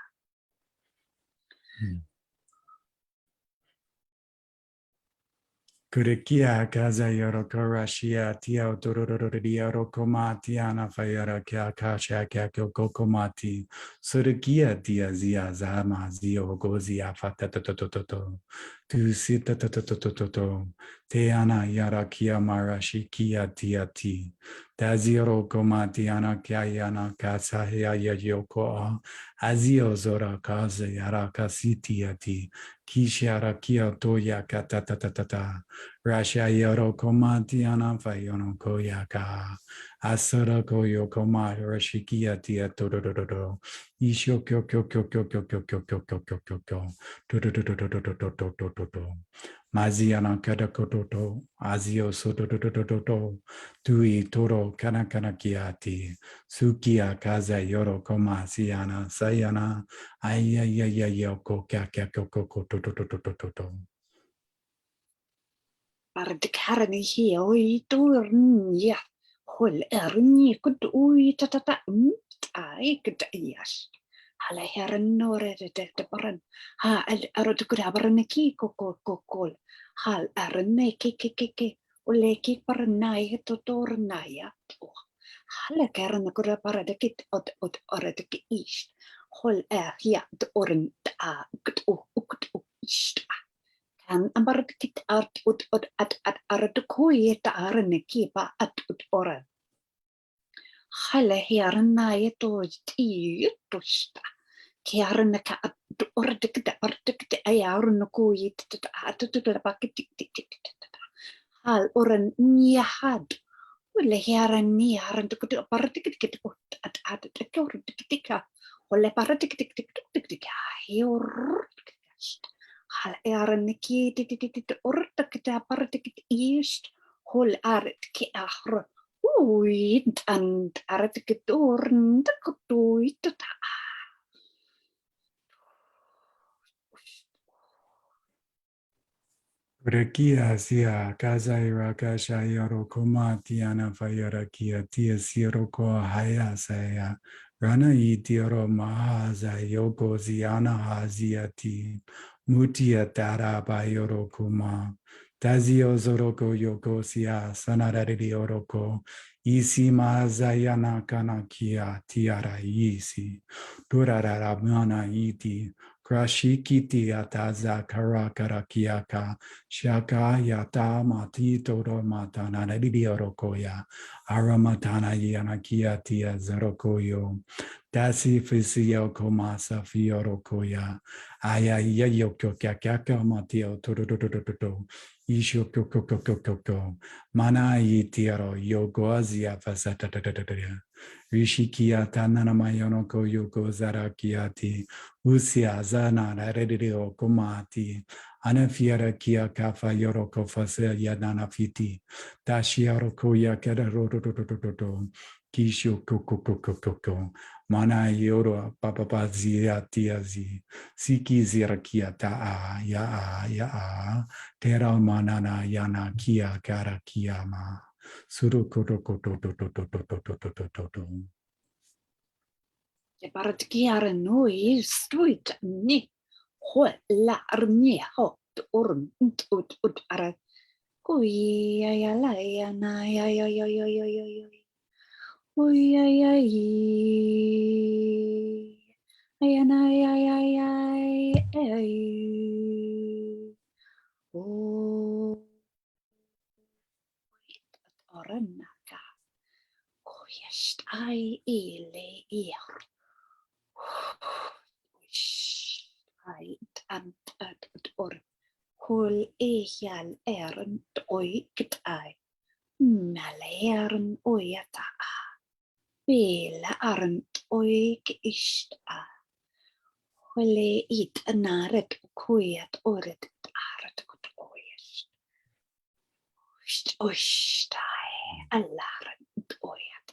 Kurikia kaza yorokorashia tia otororordia rokoma tiana fayara kia kasha kia kokomati surikia tia zia zama zio gozia fatatotototo tu sitatotototo teana yara kia marashi kia tia ti taziro koma tiana kia yana kasa ya yoko azio zora kaza yara kasitia ti kishara kia toya katatatata Rasha yoro koma tiana fayono koyaka. Asura koyo koma rashikia tia todo. Isho kyo. Todo. Maziana kadakototo. Azio soto. Tui toro kanakanakiati. Sukia kaza yoro koma siana sayana. Ayayayayoko kakakoko toto. Ardkarni hi oi turnya. Hol erni kut ui tata ai kut ias. Hala heran nore de baran. Ha al ardkura baran ki kokol. Hal arne ki. Ole ki paranai to tornaya. Hala karan kura paradekit od oradeki ist. Hol ja oren a kut ist. Kan ambarkit art ut at artukui ta arneki pa at ut ora. Hala herna to ti tusta. Kiarnaka at ordikta artikta ayarnukui at pakitik. Hal oran niahad. Wille heran niaran to partikit at ordiktika. Ole partiktik. Hior. Hal eraniki ortakita partikit east hol ki ahro uit and artikit orn takutuit ta Rekia sia kaza iraka shayaro koma tiana fayara kia tia siroko haya saya rana itioro mahaza yoko ziana haziati mutia tara bayoro kuma tazio zoroko yoko sia sanarari oroko isi mazayana kana kia tiara isi durarara mana iti Krashikiti ataza karakarakiaka shaka yata mati todo matana nadidiorokoya aramatana yanakia tia zerokoyo dasi fisio komasa fiorokoya aya yayoko kakaka matio todo isho koko mana yitiaro yogoazia fasata Rishikia tanana mayonoko yoko zarakiati usia zana redio komati anafiera kia kafa yoroko fase yadana fiti tashiaroko yakeda rototototo kisho koko Mana yoro papa zia tiazi. Siki zirakia ta'a ya tera manana yana kia kara kiyama. Suru koto koto to to to to to to to to to to. Je parat kiara noi stuit ni ho la armie ho orm ut ara kui ya la ya na ya ya ya ya ya ya ya oi ya ya ya na ya ya ya oh oran naka koyest ai ile ir ant or hol ehial oikt ai malern oiata bela arnt oik ist a hole it naret koyat oret arat kut oyest ostai alarnt oyat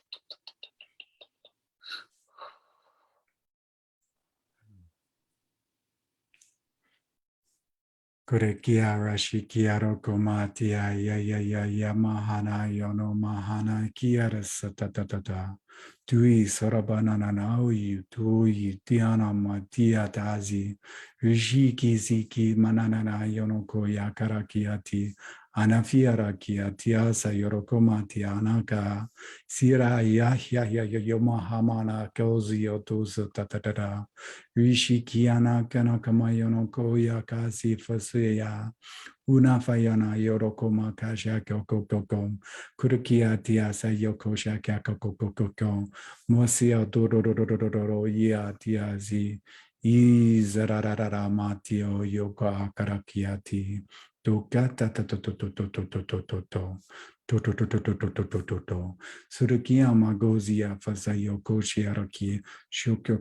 Kurekia rashi kiaro komatia ya mahana yono mahana kiara satatata. Tui sorabanana naui tui tiana matia tazi. Rishiki ziki manana yono koya karakiati. Anafiara kiatia sa yorokomati anaka. Sira yahya yoma hamana kozi otosa tatatata. Rishi kiana kana kamayono koya kasi fasuya. Una fayana yorokoma kasha kokokoko. Kurukia tia sa yokosha kakokokoko. Mosia dorororororo ya tiazi. Izararara matio yoka karakiati. Tokata to. Surukia magozia fasayo koshiaraki. Shukyo.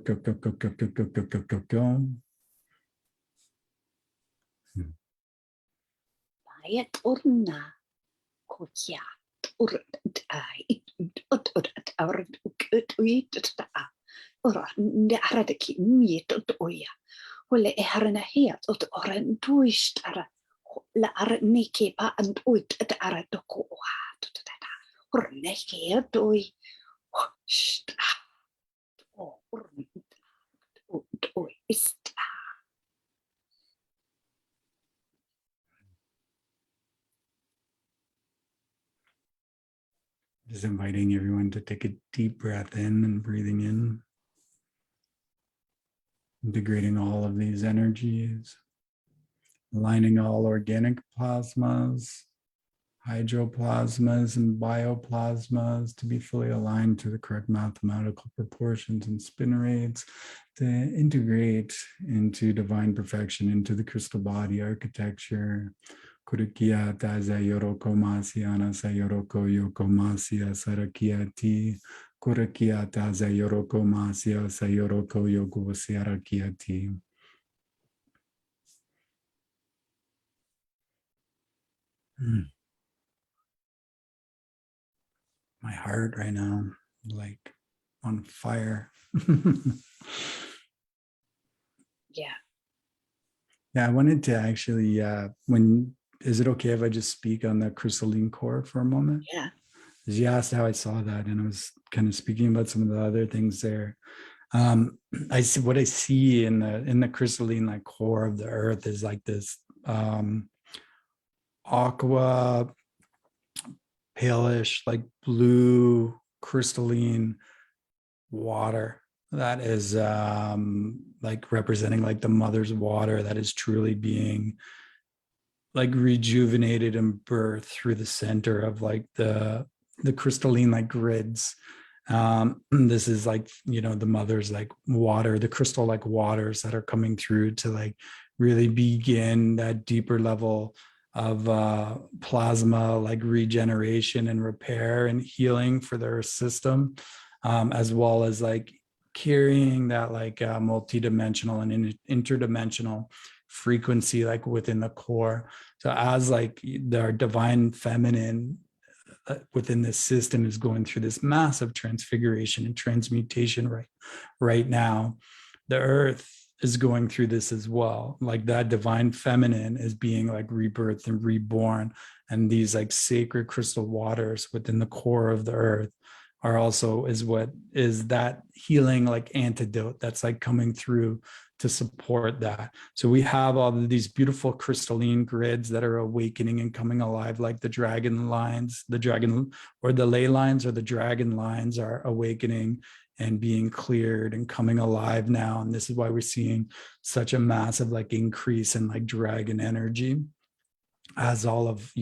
bayat orna koya urd ai ut arnt ut ora nde arade ki miet oya hole harna hiat oran tuist ara la ar nike pa and uit ara ko horne hiat oi ist Just inviting everyone to take a deep breath in and breathing in, integrating all of these energies, aligning all organic plasmas, hydroplasmas, and bioplasmas to be fully aligned to the correct mathematical proportions and spin rates to integrate into divine perfection, into the crystal body architecture. Kurikia taza yoroko masiana sa yoroko yoko masia sarakiati. Kurikia taza yoroko masia sa yoroko yoko sarakiati. My heart right now, like on fire. yeah. Yeah, I wanted to actually, is it okay if I just speak on the Crystalline Core for a moment? Yeah. You asked how I saw that, and I was kind of speaking about some of the other things there. I see what I see in the crystalline like core of the earth is like this aqua, palish, like blue crystalline water that is like representing like the mother's water that is truly being like rejuvenated and birthed through the center of like the crystalline like grids. This is like, you know, the mother's like water, the crystal like waters that are coming through to like really begin that deeper level of plasma like regeneration and repair and healing for their system, as well as like carrying that like multidimensional and interdimensional frequency like within the core. So as like their divine feminine within this system is going through this massive transfiguration and transmutation right now. The earth is going through this as well. Like that divine feminine is being like rebirthed and reborn. And these like sacred crystal waters within the core of the earth are also is what is that healing like antidote that's like coming through to support that. So we have all of these beautiful crystalline grids that are awakening and coming alive, like the dragon lines, the dragon or the ley lines or the dragon lines are awakening and being cleared and coming alive now. And this is why we're seeing such a massive like increase in like dragon energy, as all of,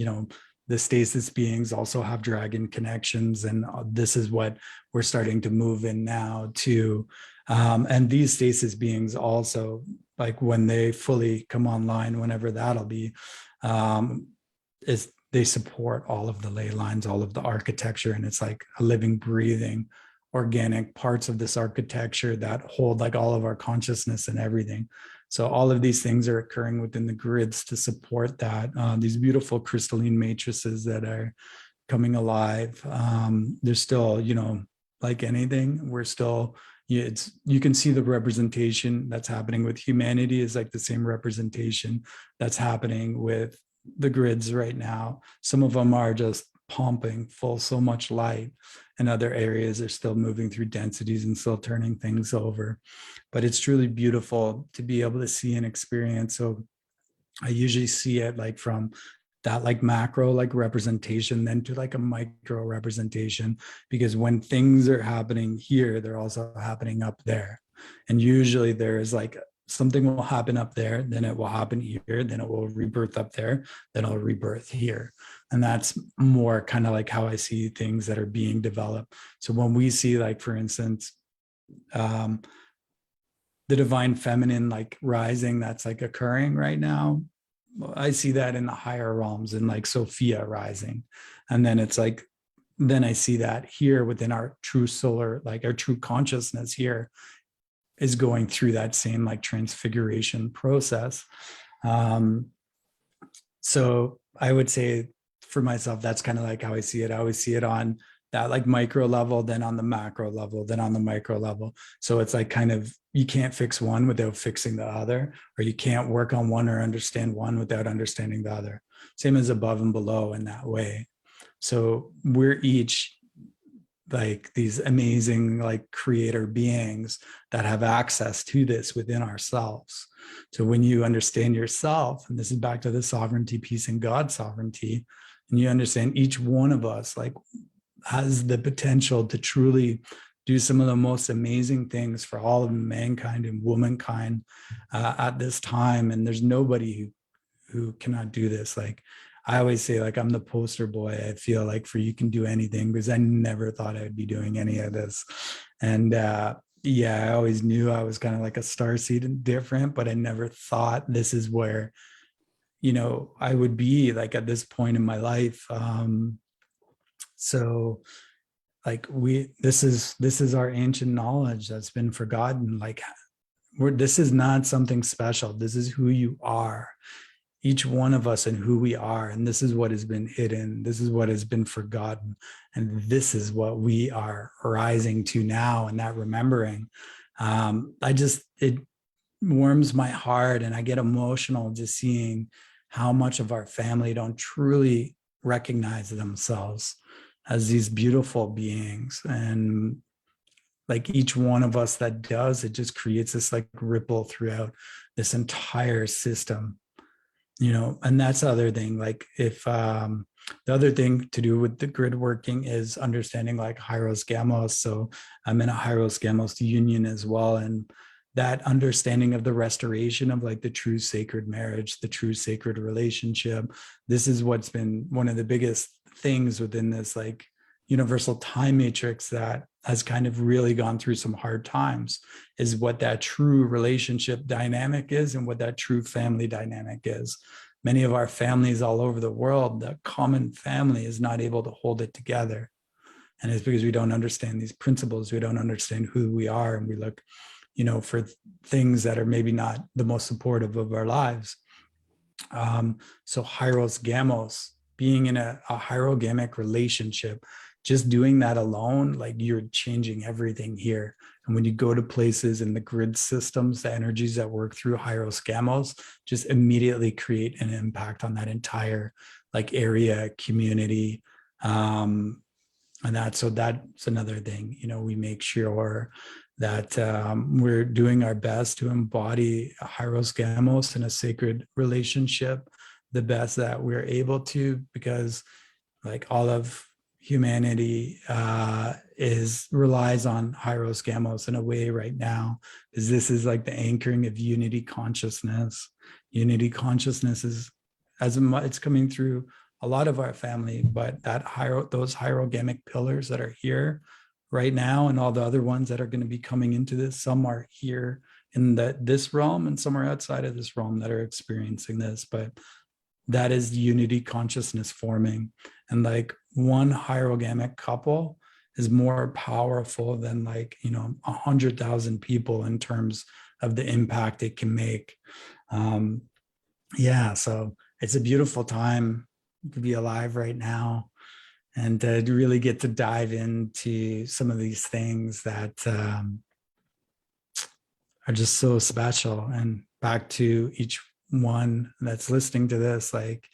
the stasis beings also have dragon connections. And this is what we're starting to move in now too. And these stasis beings also, like when they fully come online, whenever that'll be, is they support all of the ley lines, all of the architecture. And it's like a living, breathing, organic parts of this architecture that hold like all of our consciousness and everything. So all of these things are occurring within the grids to support that. These beautiful crystalline matrices that are coming alive. There's still, like anything, we're still, you can see the representation that's happening with humanity is like the same representation that's happening with the grids right now. Some of them are just pumping full so much light, and other areas are still moving through densities and still turning things over. But it's truly beautiful to be able to see and experience. So I usually see it like from that like macro like representation then to like a micro representation, because when things are happening here, they're also happening up there. And usually there is like something will happen up there, then it will happen here, then it will rebirth up there, then it'll rebirth here. And that's more kind of like how I see things that are being developed. So when we see like, for instance, the divine feminine like rising that's like occurring right now, I see that in the higher realms and like Sophia rising. And then it's like, then I see that here within our true solar, like our true consciousness here is going through that same like transfiguration process. So I would say for myself, that's kind of like how I see it. I always see it on that like micro level, then on the macro level, then on the micro level. So it's like kind of, you can't fix one without fixing the other, or you can't work on one or understand one without understanding the other. Same as above and below in that way. So we're each like these amazing like creator beings that have access to this within ourselves. So when you understand yourself, and this is back to the sovereignty piece and God's sovereignty, and you understand each one of us like has the potential to truly do some of the most amazing things for all of mankind and womankind at this time. And there's nobody who cannot do this. Like I always say, like, I'm the poster boy, I feel like, for you can do anything, because I never thought I would be doing any of this. And I always knew I was kind of like a starseed and different, but I never thought this is where, I would be like at this point in my life. So like this is our ancient knowledge that's been forgotten. Like this is not something special. This is who you are, each one of us, and who we are. And this is what has been hidden. This is what has been forgotten. And this is what we are rising to now. And that remembering, it warms my heart, and I get emotional just seeing how much of our family don't truly recognize themselves as these beautiful beings. And like each one of us that does, it just creates this like ripple throughout this entire system. And that's the other thing. Like if the other thing to do with the grid working is understanding like Hyros Gamos. So I'm in a Hyros Gamos union as well. And that understanding of the restoration of like the true sacred marriage, the true sacred relationship. This is what's been one of the biggest things within this like universal time matrix that has kind of really gone through some hard times, is what that true relationship dynamic is and what that true family dynamic is. Many of our families all over the world, the common family is not able to hold it together. And it's because we don't understand these principles. We don't understand who we are. And we look, for things that are maybe not the most supportive of our lives. So Hyros Gamos being in a hierogamic relationship, just doing that alone, like you're changing everything here. And when you go to places in the grid systems, the energies that work through hieroscamos just immediately create an impact on that entire like area, community. And that's another thing, we make sure that we're doing our best to embody a hieroscamos in a sacred relationship the best that we're able to, because like all of humanity relies on hieroscamos in a way right now, because this is like the anchoring of unity consciousness. Unity consciousness is it's coming through a lot of our family, but those hierogamic pillars that are here right now, and all the other ones that are going to be coming into this, some are here in this realm and some are outside of this realm that are experiencing this, but that is unity consciousness forming. And like one hierogamic couple is more powerful than 100,000 people in terms of the impact it can make. So it's a beautiful time to be alive right now, and to really get to dive into some of these things that are just so special. And back to each one that's listening to this, like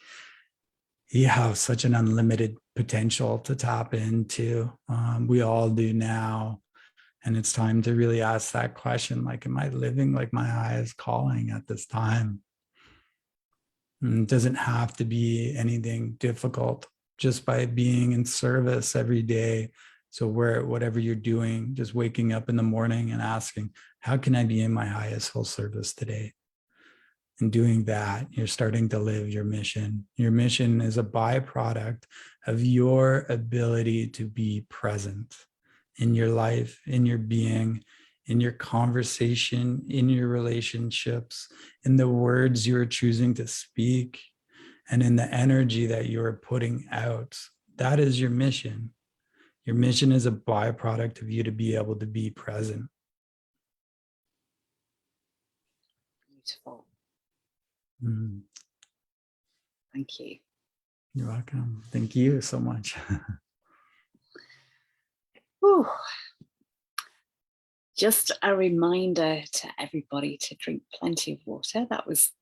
you have such an unlimited potential to tap into. We all do now. And it's time to really ask that question, like, am I living like my highest calling at this time? And it doesn't have to be anything difficult, just by being in service every day. So whatever you're doing, just waking up in the morning and asking, how can I be in my highest whole service today? And doing that, you're starting to live your mission. Your mission is a byproduct of your ability to be present in your life, in your being, in your conversation, in your relationships, in the words you're choosing to speak, and in the energy that you're putting out. That is your mission. Your mission is a byproduct of you to be able to be present. Beautiful. Mm. Thank you. You're welcome. Thank you so much. Whew. Just a reminder to everybody to drink plenty of water. That was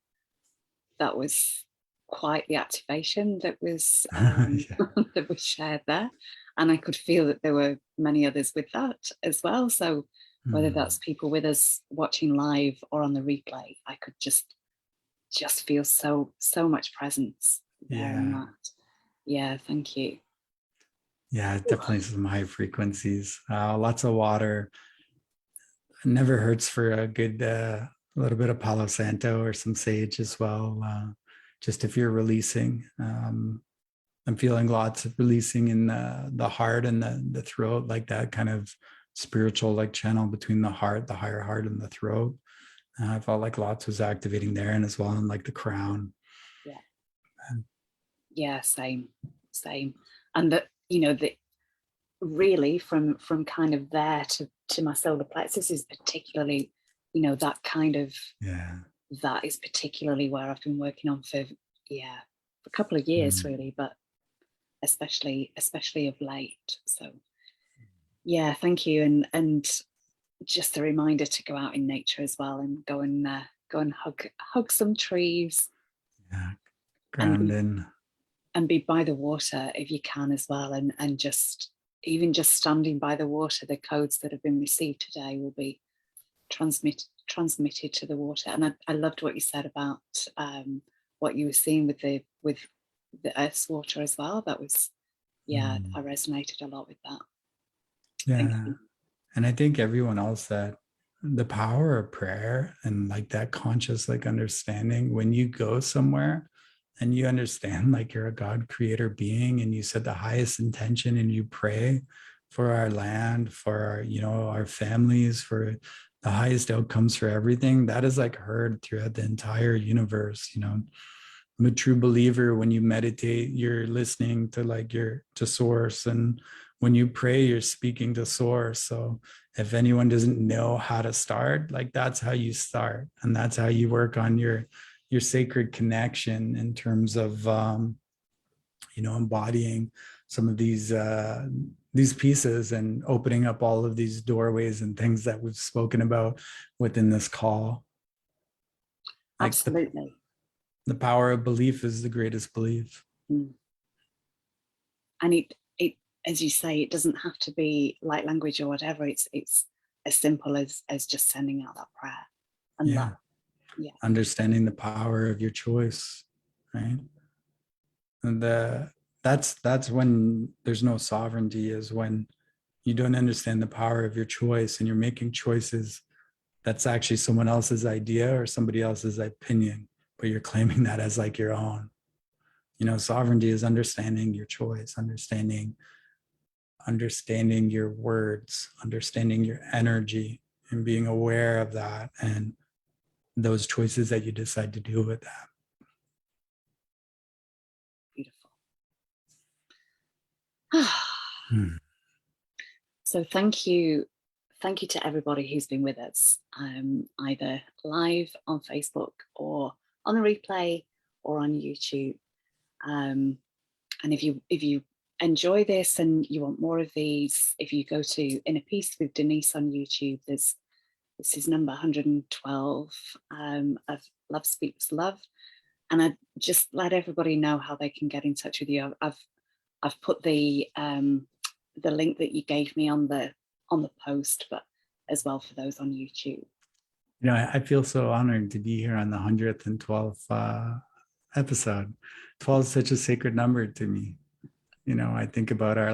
quite the activation that was that was shared there, and I could feel that there were many others with that as well. So whether that's people with us watching live or on the replay, I could just feel so much presence there in that. Yeah, thank you. Yeah, definitely some high frequencies. Lots of water. It never hurts for a good little bit of Palo Santo or some sage as well. Just if you're releasing. I'm feeling lots of releasing in the heart and the throat, like that kind of spiritual like channel between the heart, the higher heart, and the throat. I felt like lots was activating there, and as well in like the crown. Yeah, same. And that, that really from kind of there to my solar plexus is particularly, that kind of, that is particularly where I've been working on for a couple of years really, but especially of late. So yeah, thank you. And just a reminder to go out in nature as well, and go and hug some trees. Ground in. And be by the water if you can as well, and just even just standing by the water, the codes that have been received today will be transmitted to the water. And I loved what you said about what you were seeing with the earth's water as well. That was I resonated a lot with that. Yeah. And I think everyone else, that the power of prayer and like that conscious like understanding, when you go somewhere and you understand like you're a God creator being, and you set the highest intention and you pray for our land, for our, our families, for the highest outcomes for everything, that is like heard throughout the entire universe. I'm a true believer, when you meditate, you're listening to to source, and when you pray, you're speaking to source. So if anyone doesn't know how to start, like that's how you start, and that's how you work on your sacred connection in terms of embodying some of these pieces and opening up all of these doorways and things that we've spoken about within this call. Like absolutely. The power of belief is the greatest belief. And it, as you say, it doesn't have to be light language or whatever. It's as simple as just sending out that prayer and love. Yeah. Understanding the power of your choice, right? And that's when there's no sovereignty, is when you don't understand the power of your choice and you're making choices that's actually someone else's idea or somebody else's opinion, but you're claiming that as like your own. Sovereignty is understanding your choice, understanding your words, understanding your energy, and being aware of that and those choices that you decide to do with that. Beautiful. So thank you to everybody who's been with us, either live on Facebook or on the replay or on YouTube. And if you enjoy this and you want more of these, if you go to Inner Peace with Denise on YouTube, this is number 112 of Love Speaks Love. And I just let everybody know how they can get in touch with you. I've put the link that you gave me on the post, but as well for those on YouTube. I feel so honored to be here on the 112th episode. 12 is such a sacred number to me. I think about our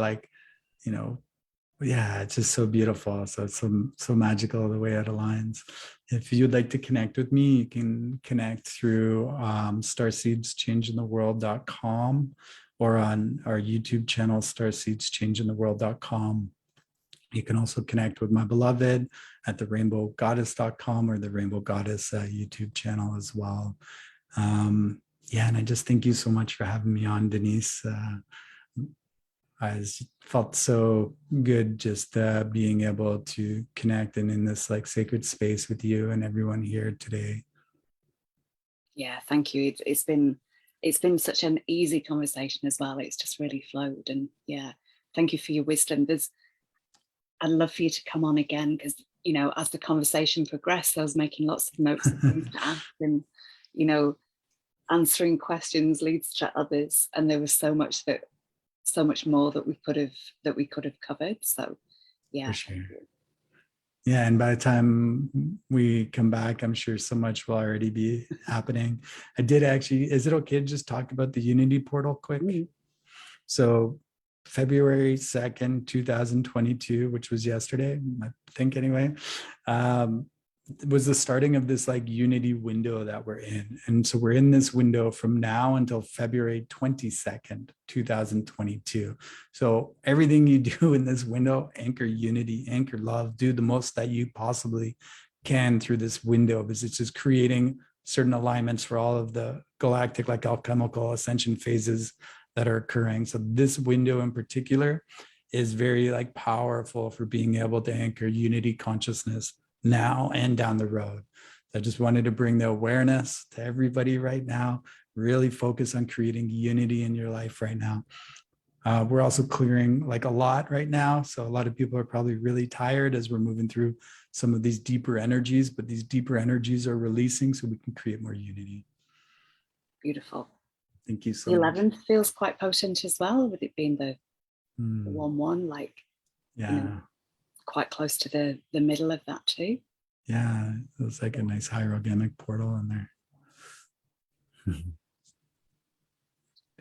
it's just so beautiful. So it's so magical the way it aligns. If you'd like to connect with me, you can connect through starseedschangingtheworld.com or on our YouTube channel, starseedschangingtheworld.com. You can also connect with my beloved at the rainbowgoddess.com or the Rainbow Goddess YouTube channel as well. And I just thank you so much for having me on, Denise. I felt so good just being able to connect and in this sacred space with you and everyone here today. Yeah, thank you. It's been such an easy conversation as well. It's just really flowed, and thank you for your wisdom. I'd love for you to come on again because as the conversation progressed, I was making lots of notes of things to ask, and answering questions leads to others, and there was so much more that we could have covered. So for sure. Yeah, and by the time we come back, I'm sure so much will already be happening. I did actually, is it okay to just talk about the Unity portal quick? Mm-hmm. So February 2nd, 2022, which was yesterday, I think anyway, was the starting of this Unity window that we're in. And so we're in this window from now until February 22nd, 2022. So everything you do in this window, anchor unity, anchor love, do the most that you possibly can through this window, because it's just creating certain alignments for all of the galactic, alchemical ascension phases that are occurring. So this window in particular is very powerful for being able to anchor unity consciousness now and down the road. I just wanted to bring the awareness to everybody right now. Really focus on creating unity in your life right now. We're also clearing a lot right now. So a lot of people are probably really tired as we're moving through some of these deeper energies, but these deeper energies are releasing so we can create more unity. Beautiful. Thank you so much. much. The 11th feels quite potent as well, with it being the 1-1, quite close to the middle of that too. Yeah, it was a nice hierogamic portal in there.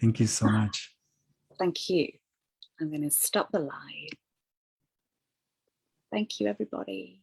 Thank you so much. Thank you. I'm going to stop the live. Thank you, everybody.